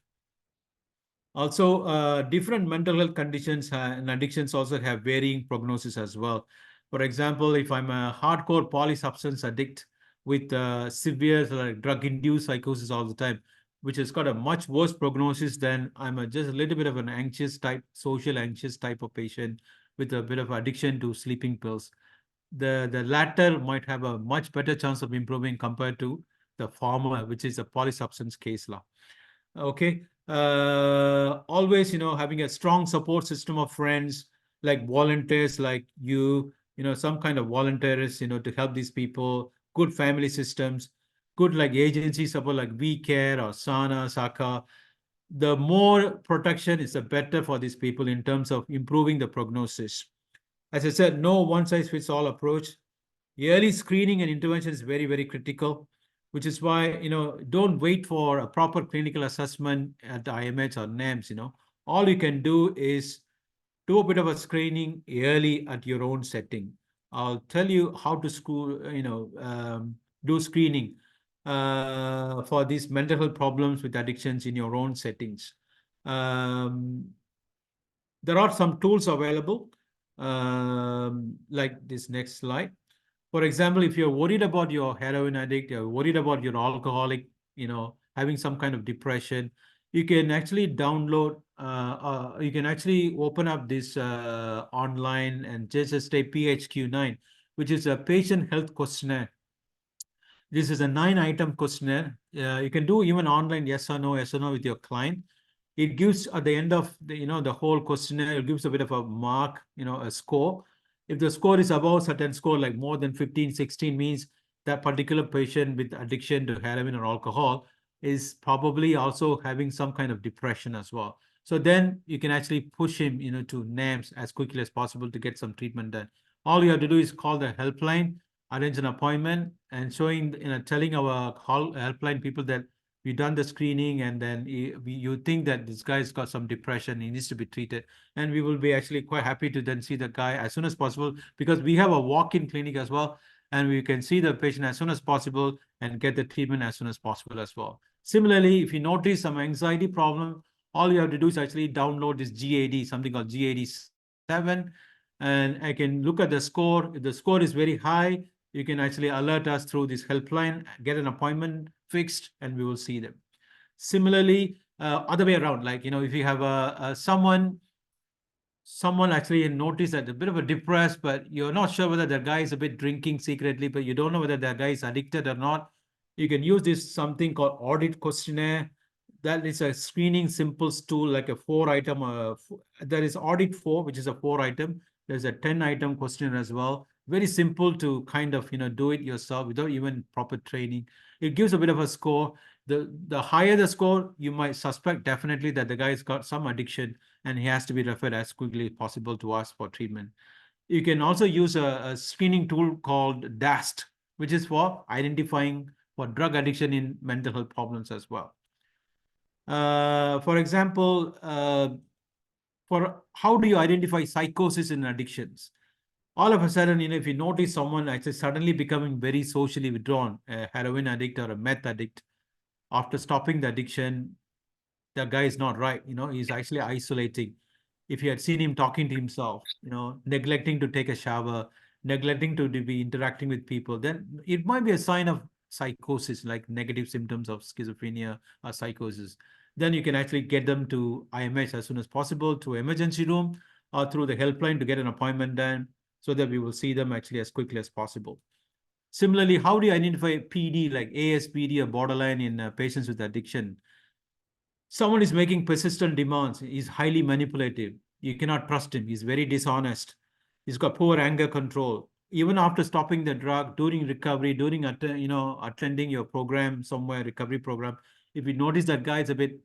Also, different mental health conditions and addictions also have varying prognosis as well. For example, if I'm a hardcore polysubstance addict with severe drug-induced psychosis all the time, which has got a much worse prognosis than I'm just a little bit of an anxious type, social anxious type of patient with a bit of addiction to sleeping pills. The latter might have a much better chance of improving compared to the former, which is a polysubstance case law. Okay. Always, having a strong support system of friends, like volunteers, like some kind of volunteers, to help these people, good family systems, good like agency support like We Care or Sana, Saka. The more protection is the better for these people in terms of improving the prognosis. As I said, no one size fits all approach. Early screening and intervention is very, very critical, which is why, don't wait for a proper clinical assessment at the IMH or NAMS, All you can do is do a bit of a screening early at your own setting. I'll tell you how to do screening for these mental health problems with addictions in your own settings. There are some tools available, like this next slide. For example, if you're worried about your heroin addict, you're worried about your alcoholic, having some kind of depression, you can actually download, you can actually open up this online and just type PHQ-9, which is a patient health questionnaire. This is a 9-item questionnaire. You can do even online yes or no with your client. It gives at the end of the whole questionnaire, it gives a bit of a mark, a score. If the score is above certain score, like more than 15, 16, means that particular patient with addiction to heroin or alcohol is probably also having some kind of depression as well. So then you can actually push him, to NAMS as quickly as possible to get some treatment done. All you have to do is call the helpline, arrange an appointment, and telling our helpline people that we've done the screening and then you think that this guy's got some depression, he needs to be treated. And we will be actually quite happy to then see the guy as soon as possible because we have a walk-in clinic as well. And we can see the patient as soon as possible and get the treatment as soon as possible as well. Similarly, if you notice some anxiety problem, all you have to do is actually download this GAD, something called GAD-7. And I can look at the score. If the score is very high, you can actually alert us through this helpline, get an appointment fixed, and we will see them. Similarly, other way around, like, if you have someone actually notice that a bit of a depressed, but you're not sure whether that guy is a bit drinking secretly, but you don't know whether that guy is addicted or not, You can use this something called audit questionnaire. That is a screening simple tool, like a 4 item. There is audit 4, which is a 4 item. There's a 10 item questionnaire as well. Very simple to kind of do it yourself without even proper training. It gives a bit of a score. The higher the score, you might suspect definitely that the guy's got some addiction and he has to be referred as quickly as possible to us for treatment. You can also use a screening tool called DAST, which is for identifying for drug addiction in mental health problems as well. For example, for how do you identify psychosis in addictions? All of a sudden, if you notice someone actually suddenly becoming very socially withdrawn, a heroin addict or a meth addict, after stopping the addiction, the guy is not right. He's actually isolating. If you had seen him talking to himself, neglecting to take a shower, neglecting to be interacting with people, then it might be a sign of psychosis, like negative symptoms of schizophrenia or psychosis. Then you can actually get them to IMH as soon as possible, to emergency room or through the helpline to get an appointment done, so that we will see them actually as quickly as possible. Similarly, how do you identify PD like ASPD or borderline in patients with addiction? Someone is making persistent demands. He's highly manipulative. You cannot trust him. He's very dishonest. He's got poor anger control. Even after stopping the drug, during recovery, during attending your program somewhere, recovery program, if you notice that guy is a bit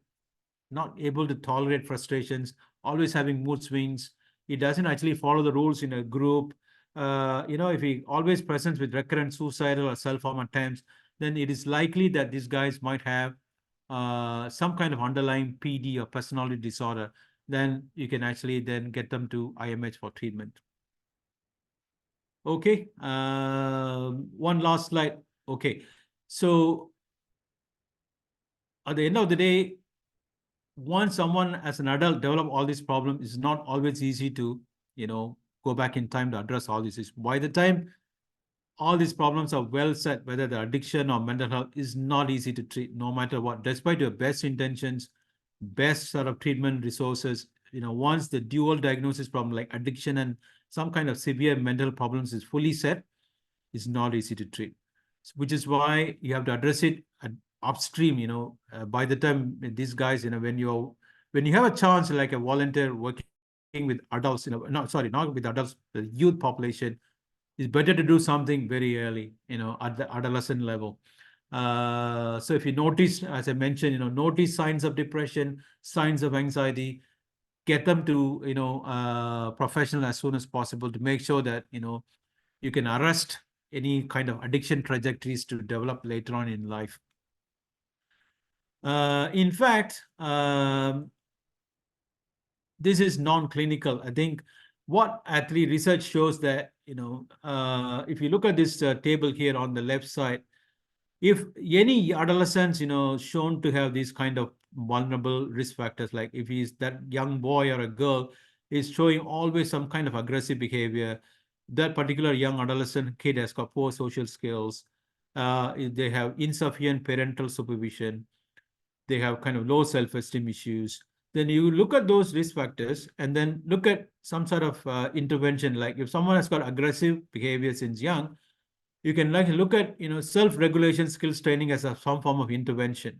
not able to tolerate frustrations, always having mood swings, he doesn't actually follow the rules in a group. If he always presents with recurrent suicidal or self-harm attempts, then it is likely that these guys might have some kind of underlying PD or personality disorder. Then you can actually then get them to IMH for treatment. Okay, one last slide. Okay, so at the end of the day, once someone as an adult develop all these problems, it's not always easy to, go back in time to address all these issues. By the time all these problems are well set, whether the addiction or mental health, is not easy to treat, no matter what, despite your best intentions, best sort of treatment resources. Once the dual diagnosis problem like addiction and some kind of severe mental problems is fully set, it's not easy to treat, which is why you have to address it upstream. By the time these guys, when you have a chance, like a volunteer working with adults, not with adults, the youth population, it's better to do something very early, at the adolescent level. So if you notice, as I mentioned, notice signs of depression, signs of anxiety, get them to, professional as soon as possible to make sure that, you can arrest any kind of addiction trajectories to develop later on in life. In fact, this is non-clinical. I think what actually research shows that, if you look at this table here on the left side, if any adolescents, shown to have these kind of vulnerable risk factors, like if he's that young boy or a girl is showing always some kind of aggressive behavior, that particular young adolescent kid has got poor social skills, they have insufficient parental supervision, they have kind of low self-esteem issues, then you look at those risk factors and then look at some sort of intervention. Like if someone has got aggressive behavior since young, you can look at self-regulation skills training as some form of intervention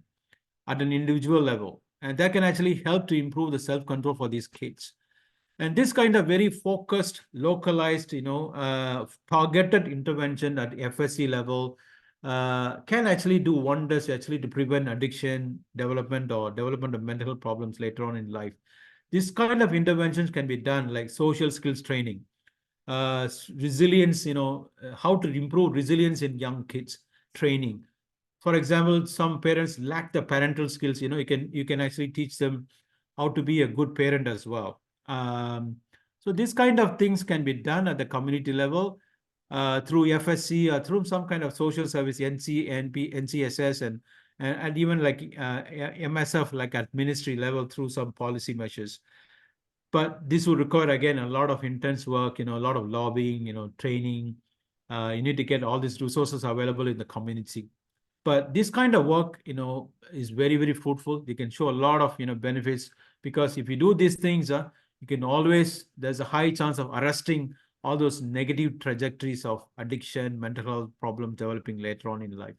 at an individual level, and that can actually help to improve the self-control for these kids. And this kind of very focused, localized, targeted intervention at FSC level can actually do wonders actually to prevent addiction development or development of mental health problems later on in life. This kind of interventions can be done like social skills training, resilience, how to improve resilience in young kids training. For example, some parents lack the parental skills, you can actually teach them how to be a good parent as well. So these kind of things can be done at the community level through FSC or through some kind of social service, NC, NP, NCSS, and even like MSF, like at ministry level through some policy measures. But this will require, again, a lot of intense work, a lot of lobbying, training. You need to get all these resources available in the community. But this kind of work, is very, very fruitful. You can show a lot of, benefits, because if you do these things, you can always, there's a high chance of arresting all those negative trajectories of addiction, mental health problems developing later on in life.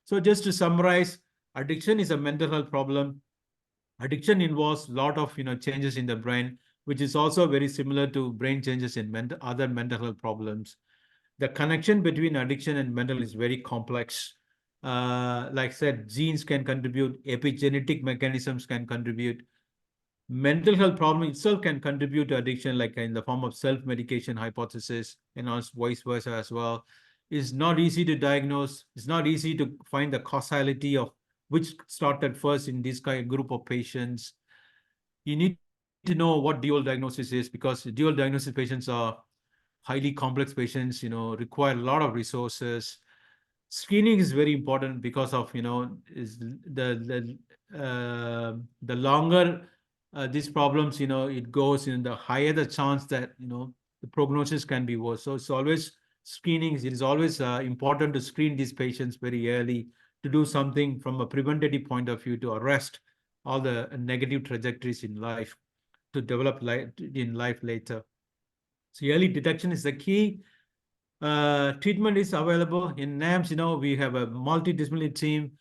So just to summarize, addiction is a mental health problem. Addiction involves a lot of changes in the brain, which is also very similar to brain changes in other mental health problems. The connection between addiction and mental is very complex. Like I said, genes can contribute, epigenetic mechanisms can contribute. Mental health problem itself can contribute to addiction, like in the form of self-medication hypothesis, and also vice versa as well. It's not easy to diagnose. It's not easy to find the causality of which started first in this kind of group of patients. You need to know what dual diagnosis is, because dual diagnosis patients are highly complex patients, require a lot of resources. Screening is very important because of, is the longer these problems, it goes in, the higher the chance that, the prognosis can be worse. So it's always screening. It is always important to screen these patients very early, to do something from a preventative point of view to arrest all the negative trajectories in life, to develop in life later. So early detection is the key. Treatment is available in NAMS. We have a multidisciplinary team.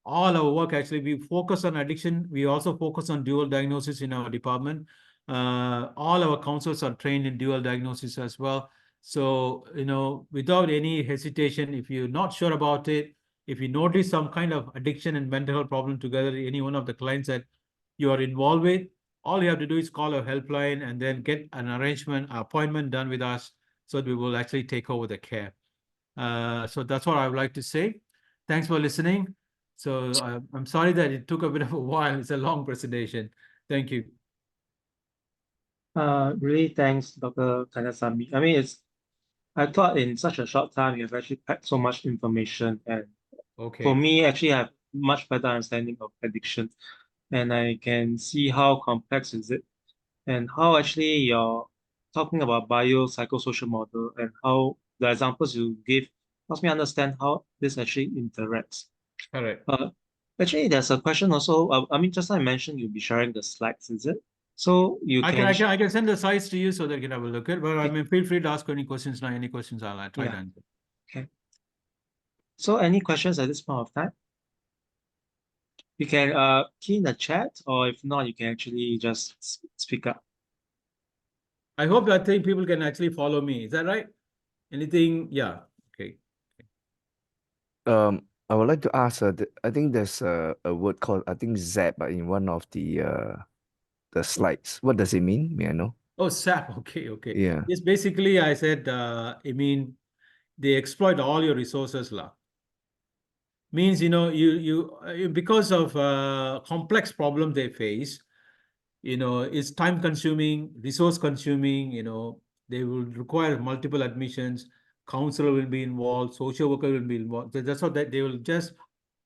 All our work, actually, we focus on addiction. We also focus on dual diagnosis in our department. All our counselors are trained in dual diagnosis as well. So, without any hesitation, if you're not sure about it, if you notice some kind of addiction and mental health problem together, any one of the clients that you are involved with, all you have to do is call a helpline and then get an appointment done with us, so that we will actually take over the care. So that's what I would like to say. Thanks for listening. So I'm sorry that it took a bit of a while. It's a long presentation. Thank you. Really thanks, Dr. Kandasamy. I mean, I thought in such a short time you have actually packed so much information, and for Okay. me, actually, I have much better understanding of addiction, and I can see how complex is it, and how actually you're talking about biopsychosocial model and how the examples you give helps me understand how this actually interacts. All right. Actually, there's a question also. I mean, just like I mentioned, you'll be sharing the slides, is it? So you I can, can send the slides to you so that you can have a look at it. But I mean, feel free to ask any questions now. Any questions, I'll try to yeah. answer. Okay. So any questions at this point of time? You can key in the chat, or if not, you can actually just speak up. I think people can actually follow me. Is that right? Anything? Yeah. Okay. I would like to ask. I think there's a word called, I think, ZAP in one of the slides. What does it mean? May I know? Oh, SAP. Okay. Okay. Yeah. Yes. Basically, I said, I mean, they exploit all your resources, lah. Means, you because of complex problem they face, it's time consuming, resource consuming. They will require multiple admissions, counselor will be involved, social worker will be involved. That's what that they will just,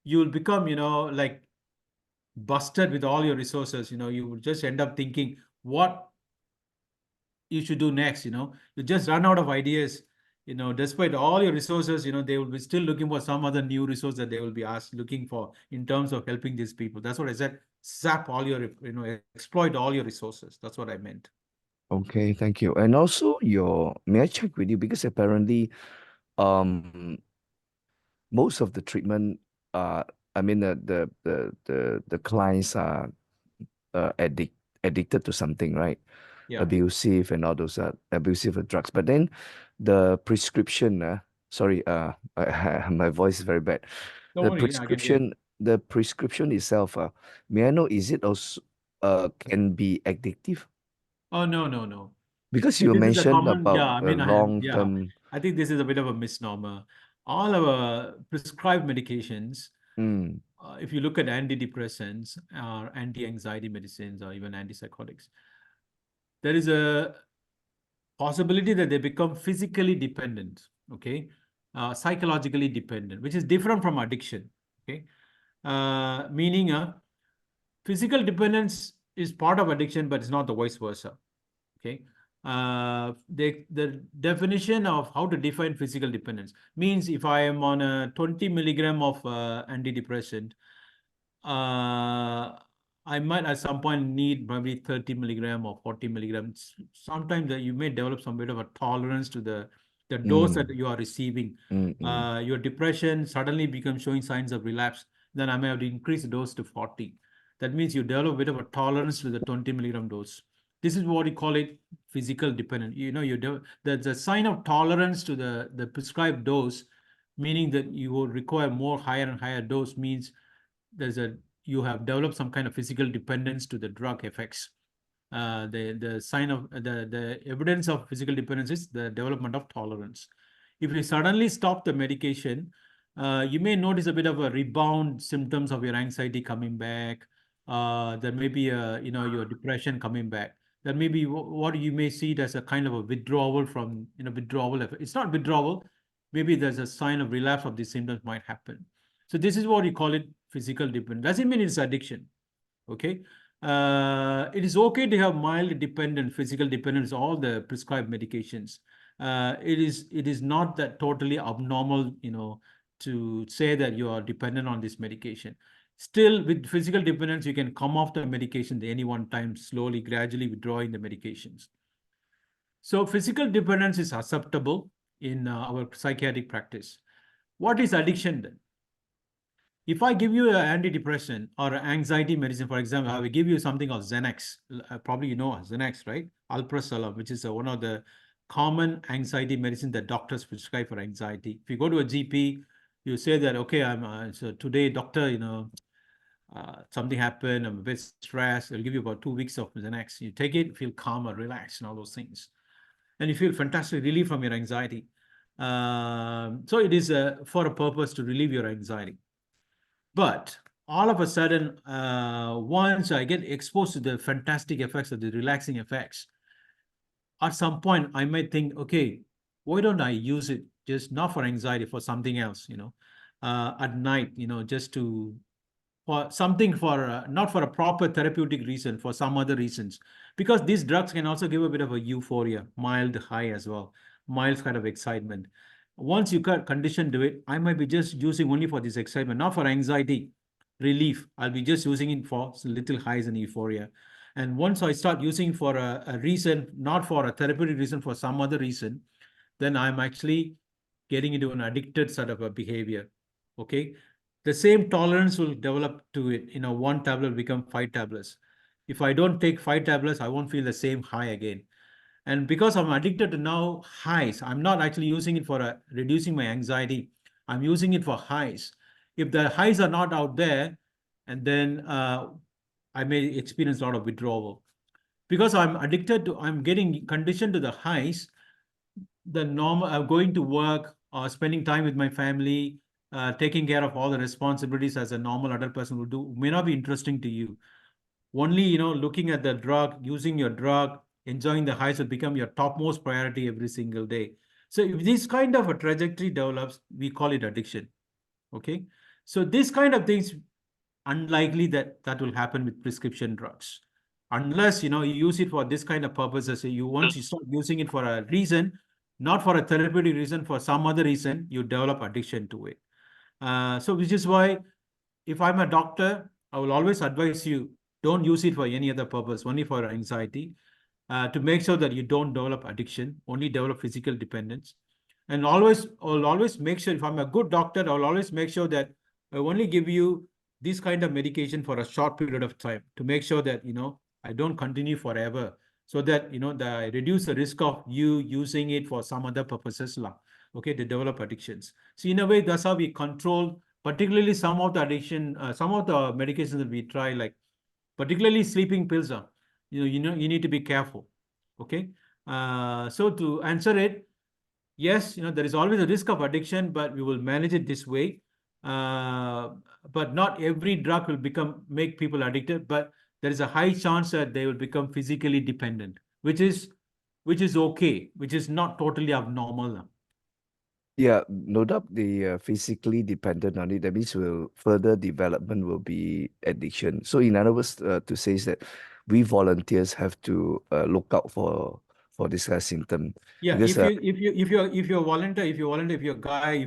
you will become, like busted with all your resources. You will just end up thinking what you should do next. You just run out of ideas. Despite all your resources, they will be still looking for some other new resource that they will be looking for in terms of helping these people. That's what I said. Sap all your, exploit all your resources. That's what I meant. Okay, thank you. And also may I check with you, because apparently most of the treatment, I mean the clients are addicted to something, right? Yeah. Abusive and all those abusive drugs. But then the prescription, sorry, my voice is very bad. Don't worry, I can hear. The prescription itself, may I know, is it also can be addictive? Oh, no. Because See, you this is a mentioned common, about yeah, I the mean, long-term. I think this is a bit of a misnomer. All our prescribed medications, if you look at antidepressants or anti-anxiety medicines or even antipsychotics, there is a possibility that they become physically dependent, okay, psychologically dependent, which is different from addiction, okay, meaning physical dependence is part of addiction, but it's not the vice versa, okay. The definition of how to define physical dependence means if I am on a 20 milligram of antidepressant, I might at some point need probably 30 milligram or 40 milligrams. Sometimes you may develop some bit of a tolerance to the the dose that Mm. you are receiving. Mm. Your depression suddenly becomes showing signs of relapse, then I may have to increase the dose to 40. That means you develop a bit of a tolerance to the 20 milligram dose. This is what we call it physical dependent. You know, the sign of tolerance to the prescribed dose, meaning that you will require more higher and higher dose, means you have developed some kind of physical dependence to the drug effects. The sign of the evidence of physical dependence is the development of tolerance. If you suddenly stop the medication, you may notice a bit of a rebound symptoms of your anxiety coming back. There may be your depression coming back. There may be what you may see it as a kind of a withdrawal from withdrawal. It's not withdrawal. Maybe there's a sign of relapse of these symptoms might happen. So this is what you call it physical dependence. Doesn't mean it's addiction. Okay. It is okay to have mild dependent, physical dependence, all the prescribed medications. It is not that totally abnormal, to say that you are dependent on this medication. Still, with physical dependence, you can come off the medication at any one time, slowly, gradually withdrawing the medications. So physical dependence is acceptable in our psychiatric practice. What is addiction then? If I give you an antidepressant or anxiety medicine, for example, I will give you something called Xanax. Probably you know Xanax, right? Alprazolam, which is one of the common anxiety medicine that doctors prescribe for anxiety. If you go to a GP, you say that, okay, so today, doctor, something happened, I'm a bit stressed. I'll give you about 2 weeks of Xanax. You take it, feel calmer, relaxed, and all those things. And you feel fantastic relief from your anxiety. So it is for a purpose to relieve your anxiety. But all of a sudden, once I get exposed to the fantastic effects of the relaxing effects, at some point I might think, okay, why don't I use it just not for anxiety, for something else, at night, just for something not for a proper therapeutic reason, for some other reasons. Because these drugs can also give a bit of a euphoria, mild high as well, mild kind of excitement. Once you get conditioned to it, I might be just using only for this excitement, not for anxiety relief. I'll be just using it for little highs and euphoria. And once I start using for a reason, not for a therapeutic reason, for some other reason, then I'm actually getting into an addicted sort of a behavior. Okay. The same tolerance will develop to it. 1 tablet will become 5 tablets. If I don't take 5 tablets, I won't feel the same high again. And because I'm addicted to now highs, I'm not actually using it for reducing my anxiety. I'm using it for highs. If the highs are not out there, and then I may experience a lot of withdrawal. Because I'm getting conditioned to the highs, the normal, going to work or spending time with my family, taking care of all the responsibilities as a normal adult person would do, may not be interesting to you. Only, looking at the drug, using your drug, enjoying the highs will become your topmost priority every single day. So if this kind of a trajectory develops, we call it addiction. Okay. So this kind of things, unlikely that will happen with prescription drugs. Unless, you use it for this kind of purposes. Once you start using it for a reason, not for a therapeutic reason, for some other reason, you develop addiction to it. So which is why if I'm a doctor, I will always advise you, don't use it for any other purpose, only for anxiety, to make sure that you don't develop addiction, only develop physical dependence. And I'll always make sure, if I'm a good doctor, I'll always make sure that I only give you this kind of medication for a short period of time to make sure that, I don't continue forever, so that, I reduce the risk of you using it for some other purposes, okay, to develop addictions. So in a way, that's how we control, particularly some of the addiction, some of the medications that we try, like particularly sleeping pills are, you need to be careful. Okay. So to answer it, yes, there is always a risk of addiction, but we will manage it this way. But not every drug will make people addicted, but there is a high chance that they will become physically dependent, which is okay, which is not totally abnormal. Yeah, no doubt the physically dependent on it, that means further development will be addiction. So in other words, to say is that we volunteers have to look out for this kind of symptom. Yeah, because if you're a volunteer, if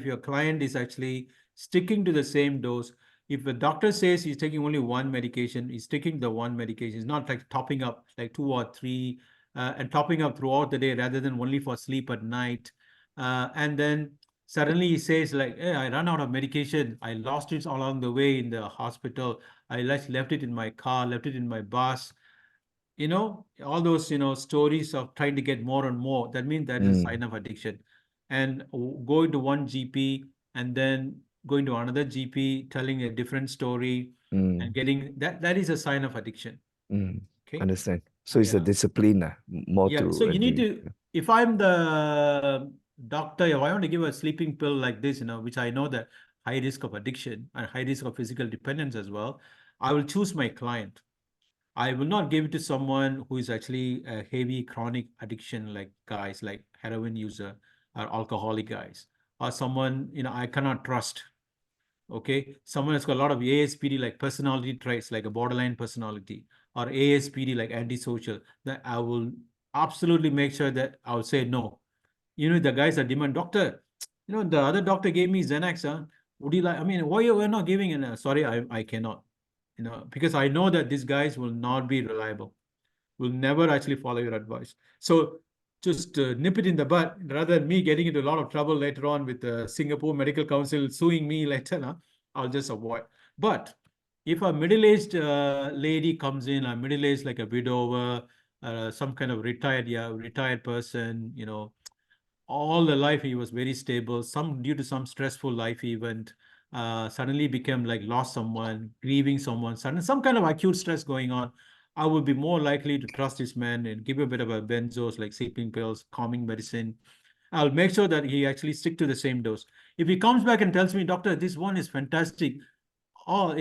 your client is actually sticking to the same dose, if the doctor says he's taking only one medication, he's taking the one medication. It's not like topping up like 2 or 3 and topping up throughout the day rather than only for sleep at night. And then suddenly he says like, hey, I ran out of medication. I lost it along the way in the hospital. I left it in my car, left it in my bus. All those, stories of trying to get more and more. That means that is a sign of addiction. And going to one GP and then going to another GP, telling a different story and getting that is a sign of addiction. Okay. Understand. So it's a Yeah. discipline, more Yeah. to So you need the- to, if I'm the doctor, if I want to give a sleeping pill like this, which I know that high risk of addiction and high risk of physical dependence as well, I will choose my client. I will not give it to someone who is actually a heavy chronic addiction, like guys like heroin user or alcoholic guys, or someone, I cannot trust. Okay. Someone has got a lot of ASPD, like personality traits, like a borderline personality, or ASPD, like antisocial, that I will absolutely make sure that I will say no. The guys are demand, doctor, the other doctor gave me Xanax, huh? Would you like, why you were not giving it? Sorry, I cannot, because I know that these guys will not be reliable, will never actually follow your advice. So just nip it in the bud rather than me getting into a lot of trouble later on with the Singapore Medical Council suing me later. I'll just avoid. But if a middle-aged lady comes in, a middle-aged like a widower, some kind of retired person, all the life he was very stable, some due to some stressful life event, suddenly became like lost someone, grieving someone, some kind of acute stress going on, I would be more likely to trust this man and give a bit of a benzos like sleeping pills, calming medicine. I'll make sure that he actually stick to the same dose. If he comes back and tells me, doctor, this one is fantastic, oh,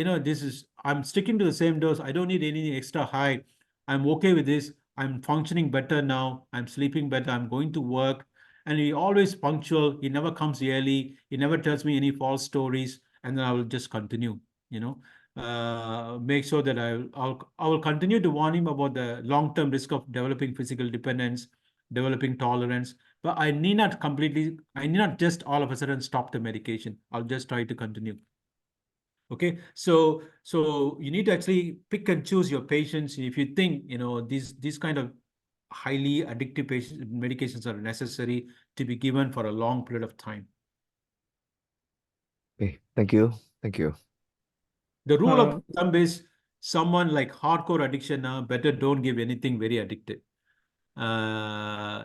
I'm sticking to the same dose, I don't need anything extra high, I'm okay with this, I'm functioning better now, I'm sleeping better, I'm going to work, and he always punctual, he never comes early, he never tells me any false stories, and then I will just continue, make sure that I will continue to warn him about the long-term risk of developing physical dependence, developing tolerance, but I need not just all of a sudden stop the medication. I'll just try to continue. Okay, so you need to actually pick and choose your patients. If you think these kind of highly addictive medications are necessary to be given for a long period of time. Okay, thank you. Thank you. The rule of thumb is someone like hardcore addiction, better don't give anything very addictive.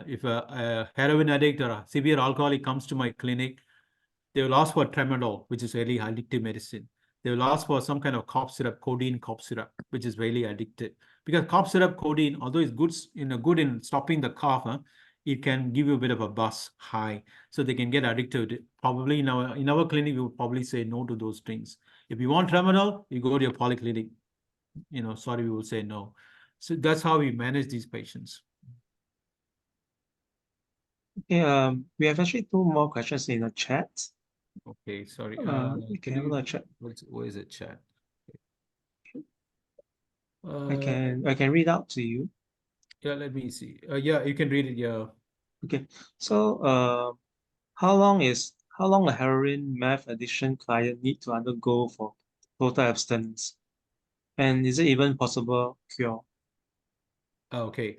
If a heroin addict or a severe alcoholic comes to my clinic, they will ask for tramadol, which is very addictive medicine. They will ask for some kind of cough syrup, codeine cough syrup, which is very addictive. Because cough syrup, codeine, although it's good in stopping the cough, it can give you a bit of a buzz high, so they can get addicted to it. Probably in our clinic, we would probably say no to those things. If you want tramadol, you go to your polyclinic. Sorry, we will say no. So that's how we manage these patients. Okay, we have actually 2 more questions in the chat. Okay, sorry. We can have a chat. Where is it, chat? I can read out to you. Yeah, let me see. Yeah, you can read it. Yeah. Okay, so how long a heroin meth addiction client need to undergo for total abstinence? And is it even possible cure? Okay.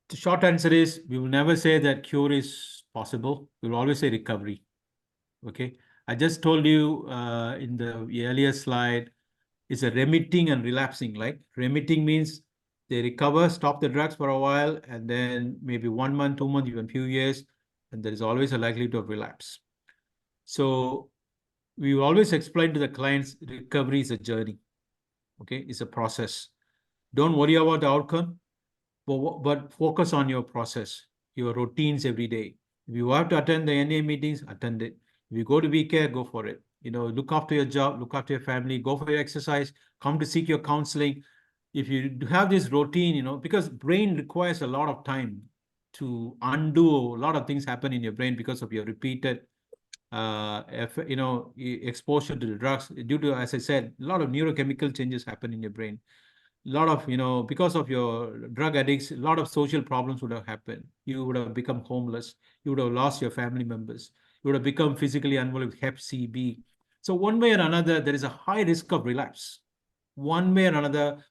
The short answer is we will never say that cure is possible. We will always say recovery. Okay. I just told you in the earlier slide, it's a remitting and relapsing. Like remitting means they recover, stop the drugs for a while, and then maybe 1 month, 2 months, even few years, and there is always a likelihood of relapse. So we will always explain to the clients recovery is a journey. Okay, it's a process. Don't worry about the outcome, but focus on your process, your routines every day. If you have to attend the NA meetings, attend it. If you go to VCare, go for it. Look after your job, look after your family, go for your exercise, come to seek your counseling. If you have this routine, because brain requires a lot of time to undo a lot of things happen in your brain because of your repeated exposure to the drugs, due to, as I said, a lot of neurochemical changes happen in your brain. A lot of, because of your drug addicts, a lot of social problems would have happened. You would have become homeless. You would have lost your family members. You would have become physically unwell with Hep C, B. So one way or another, there is a high risk of relapse. One way or another,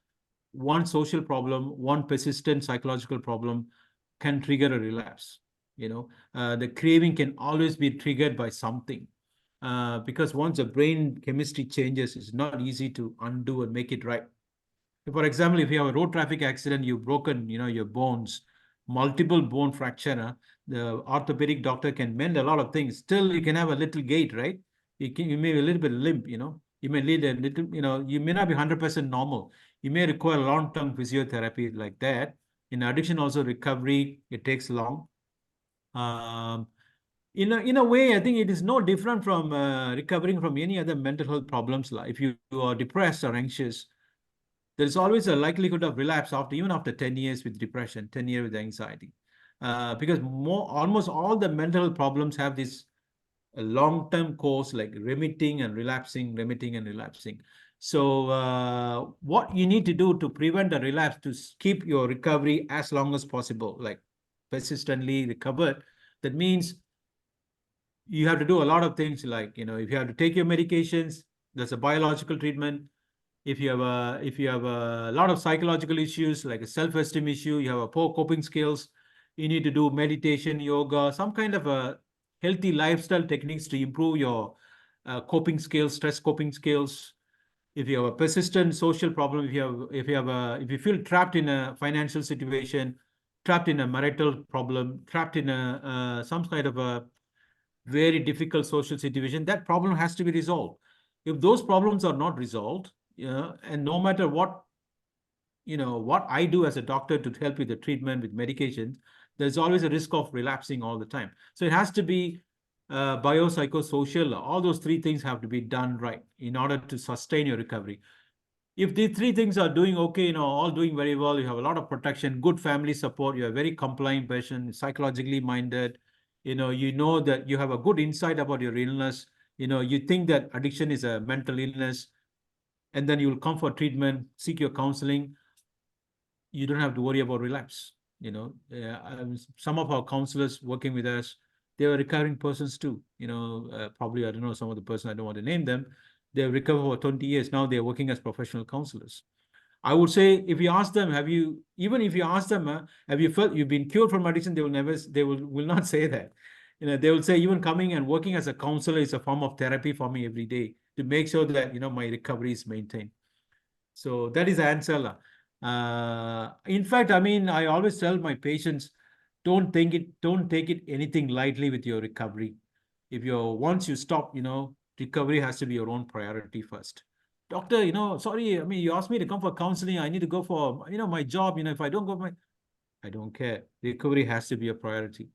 one social problem, one persistent psychological problem can trigger a relapse. The craving can always be triggered by something. Because once the brain chemistry changes, it's not easy to undo and make it right. For example, if you have a road traffic accident, you've broken, your bones, multiple bone fracture, the orthopedic doctor can mend a lot of things. Still, you can have a little gait, right? You may be a little bit limp, You may lead a little, you may not be 100% normal. You may require long-term physiotherapy like that. In addition, also recovery, it takes long. In a way, I think it is no different from recovering from any other mental health problems. Like if you are depressed or anxious, there is always a likelihood of relapse even after 10 years with depression, 10 years with anxiety. Because almost all the mental health problems have this long-term course, like remitting and relapsing, remitting and relapsing. So what you need to do to prevent a relapse, to keep your recovery as long as possible, like persistently recovered, that means you have to do a lot of things, like, if you have to take your medications, there's a biological treatment. If you have a lot of psychological issues, like a self-esteem issue, you have a poor coping skills, you need to do meditation, yoga, some kind of a healthy lifestyle techniques to improve your coping skills, stress coping skills. If you have a persistent social problem, if you feel trapped in a financial situation, trapped in a marital problem, trapped in some kind of a very difficult social situation, that problem has to be resolved. If those problems are not resolved, and no matter what I do as a doctor to help with the treatment with medication, there's always a risk of relapsing all the time. So it has to be biopsychosocial. All those three things have to be done right in order to sustain your recovery. If the three things are doing okay, all doing very well, you have a lot of protection, good family support, you're a very compliant person, psychologically minded, you know that you have a good insight about your illness, you think that addiction is a mental illness, and then you will come for treatment, seek your counseling, you don't have to worry about relapse. Some of our counselors working with us, they were recovering persons too. Probably, I don't know, some of the person, I don't want to name them, they've recovered for 20 years. Now they're working as professional counselors. I would say, if you ask them, have you felt you've been cured from addiction, they will not say that. They will say, even coming and working as a counselor is a form of therapy for me every day to make sure that, my recovery is maintained. So that is the answer. In fact, I always tell my patients, don't take it anything lightly with your recovery. Once you stop, recovery has to be your own priority first. Doctor, sorry, you asked me to come for counseling. I need to go for, my job. If I don't go, I don't care. Recovery has to be a priority.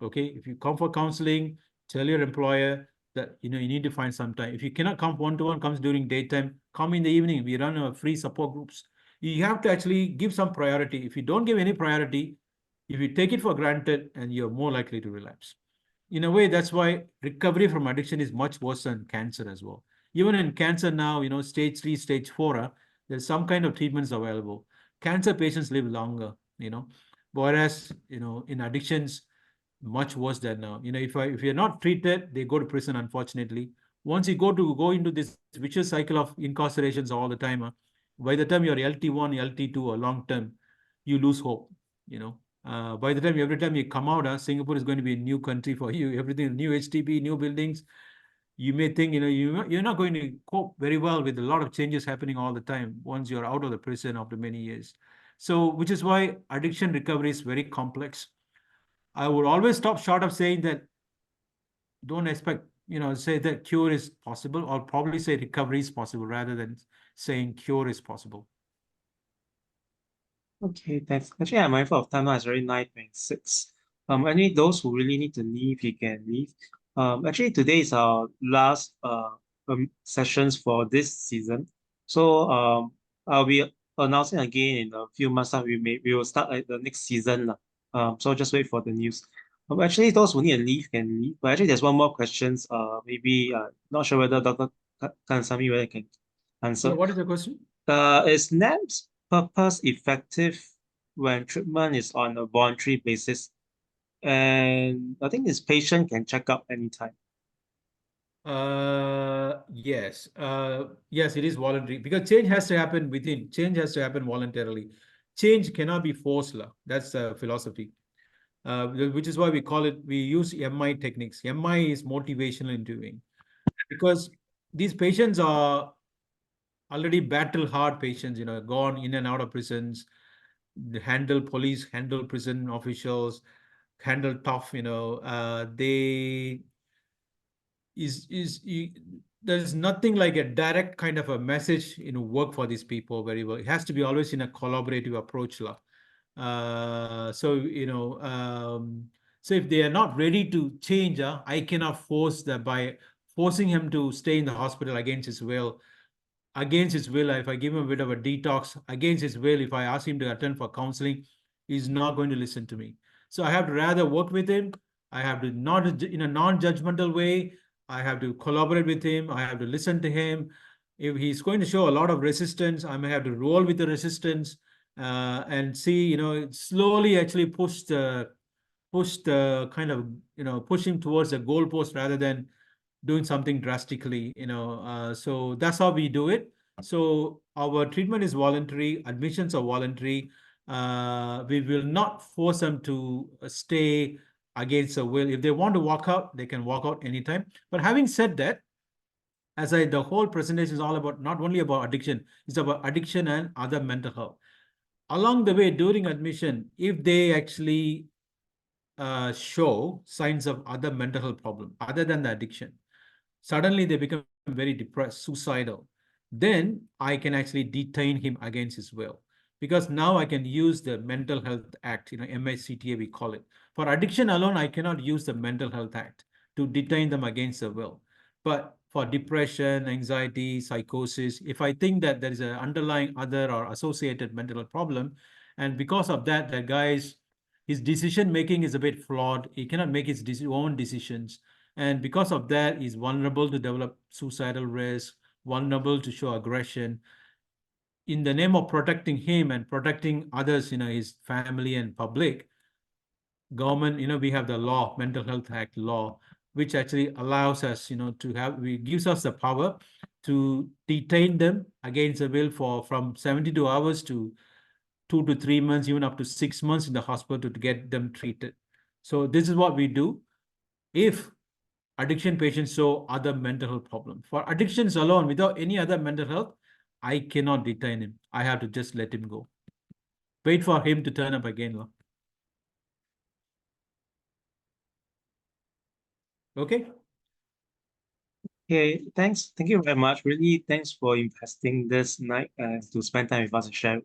Okay. If you come for counseling, tell your employer that, you need to find some time. If you cannot come one-to-one, comes during daytime, come in the evening. We run free support groups. You have to actually give some priority. If you don't give any priority, if you take it for granted, and you're more likely to relapse. In a way, that's why recovery from addiction is much worse than cancer as well. Even in cancer now, stage 3, stage 4, there's some kind of treatments available. Cancer patients live longer, whereas, in addictions, much worse than now. If you're not treated, they go to prison, unfortunately. Once you go into this vicious cycle of incarcerations all the time, by the time you're LT1, LT2, or long term, you lose hope. By the time, every time you come out, Singapore is going to be a new country for you. Everything, new HDB, new buildings. You may think, you're not going to cope very well with a lot of changes happening all the time once you're out of the prison after many years. So, which is why addiction recovery is very complex. I would always stop short of saying that don't expect, say that cure is possible, or probably say recovery is possible rather than saying cure is possible. Okay, thanks. Actually, I'm mindful of time now. It's already 9:26. Any those who really need to leave, you can leave. Actually, today is our last sessions for this season. So I'll be announcing again in a few months time. We will start the next season. So just wait for the news. Actually, those who need to leave can leave. But actually, there's one more questions. Maybe not sure whether Dr. Kansami whether can answer. So what is the question? Is NAM's purpose effective when treatment is on a voluntary basis? And I think this patient can check up anytime. Yes. Yes, it is voluntary, because change has to happen within. Change has to happen voluntarily. Change cannot be forced. That's the philosophy. which is why we use MI techniques. MI is motivational interviewing, because these patients are already battle hard patients, gone in and out of prisons, they handle police, handle prison officials, handle tough, there's nothing like a direct kind of a message, work for these people very well. It has to be always in a collaborative approach. So if they are not ready to change, I cannot force that by forcing him to stay in the hospital against his will. If I give him a bit of a detox against his will, if I ask him to attend for counseling, he's not going to listen to me. So I have to rather work with him. I have to not in a non-judgmental way. I have to collaborate with him. I have to listen to him. If he's going to show a lot of resistance, I may have to roll with the resistance and see, slowly actually push the kind of, push him towards the goalpost rather than doing something drastically, so that's how we do it. So our treatment is voluntary, admissions are voluntary. We will not force them to stay against their will. If they want to walk out, they can walk out anytime. But having said that, the whole presentation is all about, not only about addiction, it's about addiction and other mental health. Along the way, during admission, if they actually show signs of other mental health problem other than the addiction, suddenly they become very depressed, suicidal, then I can actually detain him against his will. Because now I can use the Mental Health Act, MHCTA we call it. For addiction alone, I cannot use the Mental Health Act to detain them against their will. But for depression, anxiety, psychosis, if I think that there is an underlying other or associated mental health problem, and because of that, his decision making is a bit flawed, he cannot make his own decisions, and because of that, he's vulnerable to develop suicidal risk, vulnerable to show aggression. In the name of protecting him and protecting others, his family and public, government, we have the law, Mental Health Act law, which actually allows us, gives us the power to detain them against their will from 72 hours to 2 to 3 months, even up to 6 months in the hospital to get them treated. So this is what we do if addiction patients show other mental health problems. For addictions alone, without any other mental health, I cannot detain him. I have to just let him go. Wait for him to turn up again. Okay? Okay, thanks. Thank you very much. Really, thanks for investing this night to spend time with us and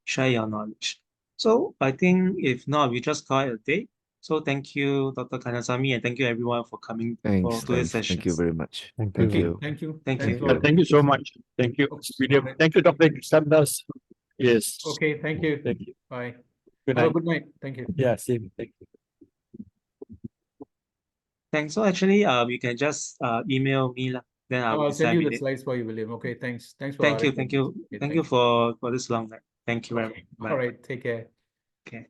share your knowledge. So I think if not, we just call it a day. So thank you, Dr. Kannasamy, and thank you everyone for coming Thanks, for today's thanks. session. Thank you very much. Thank Thank you. you. Thank you. Thank Thanks you. for- Thank you so much. Thank you, William. Okay. Thank you, Dr. Sanders. Yes. Okay, thank you. Thank you. Bye. Good Have a night. good night. Thank you. Yeah, same. Thank you. Thanks. So actually, you can just email me, then I will I'll send decide you with the it. slides for you, William. Okay, thanks. Thanks for Thank you, arranging thank you, this. Okay, thank you for this long night. Thank you very Okay. much. All Bye. right, take care. Okay.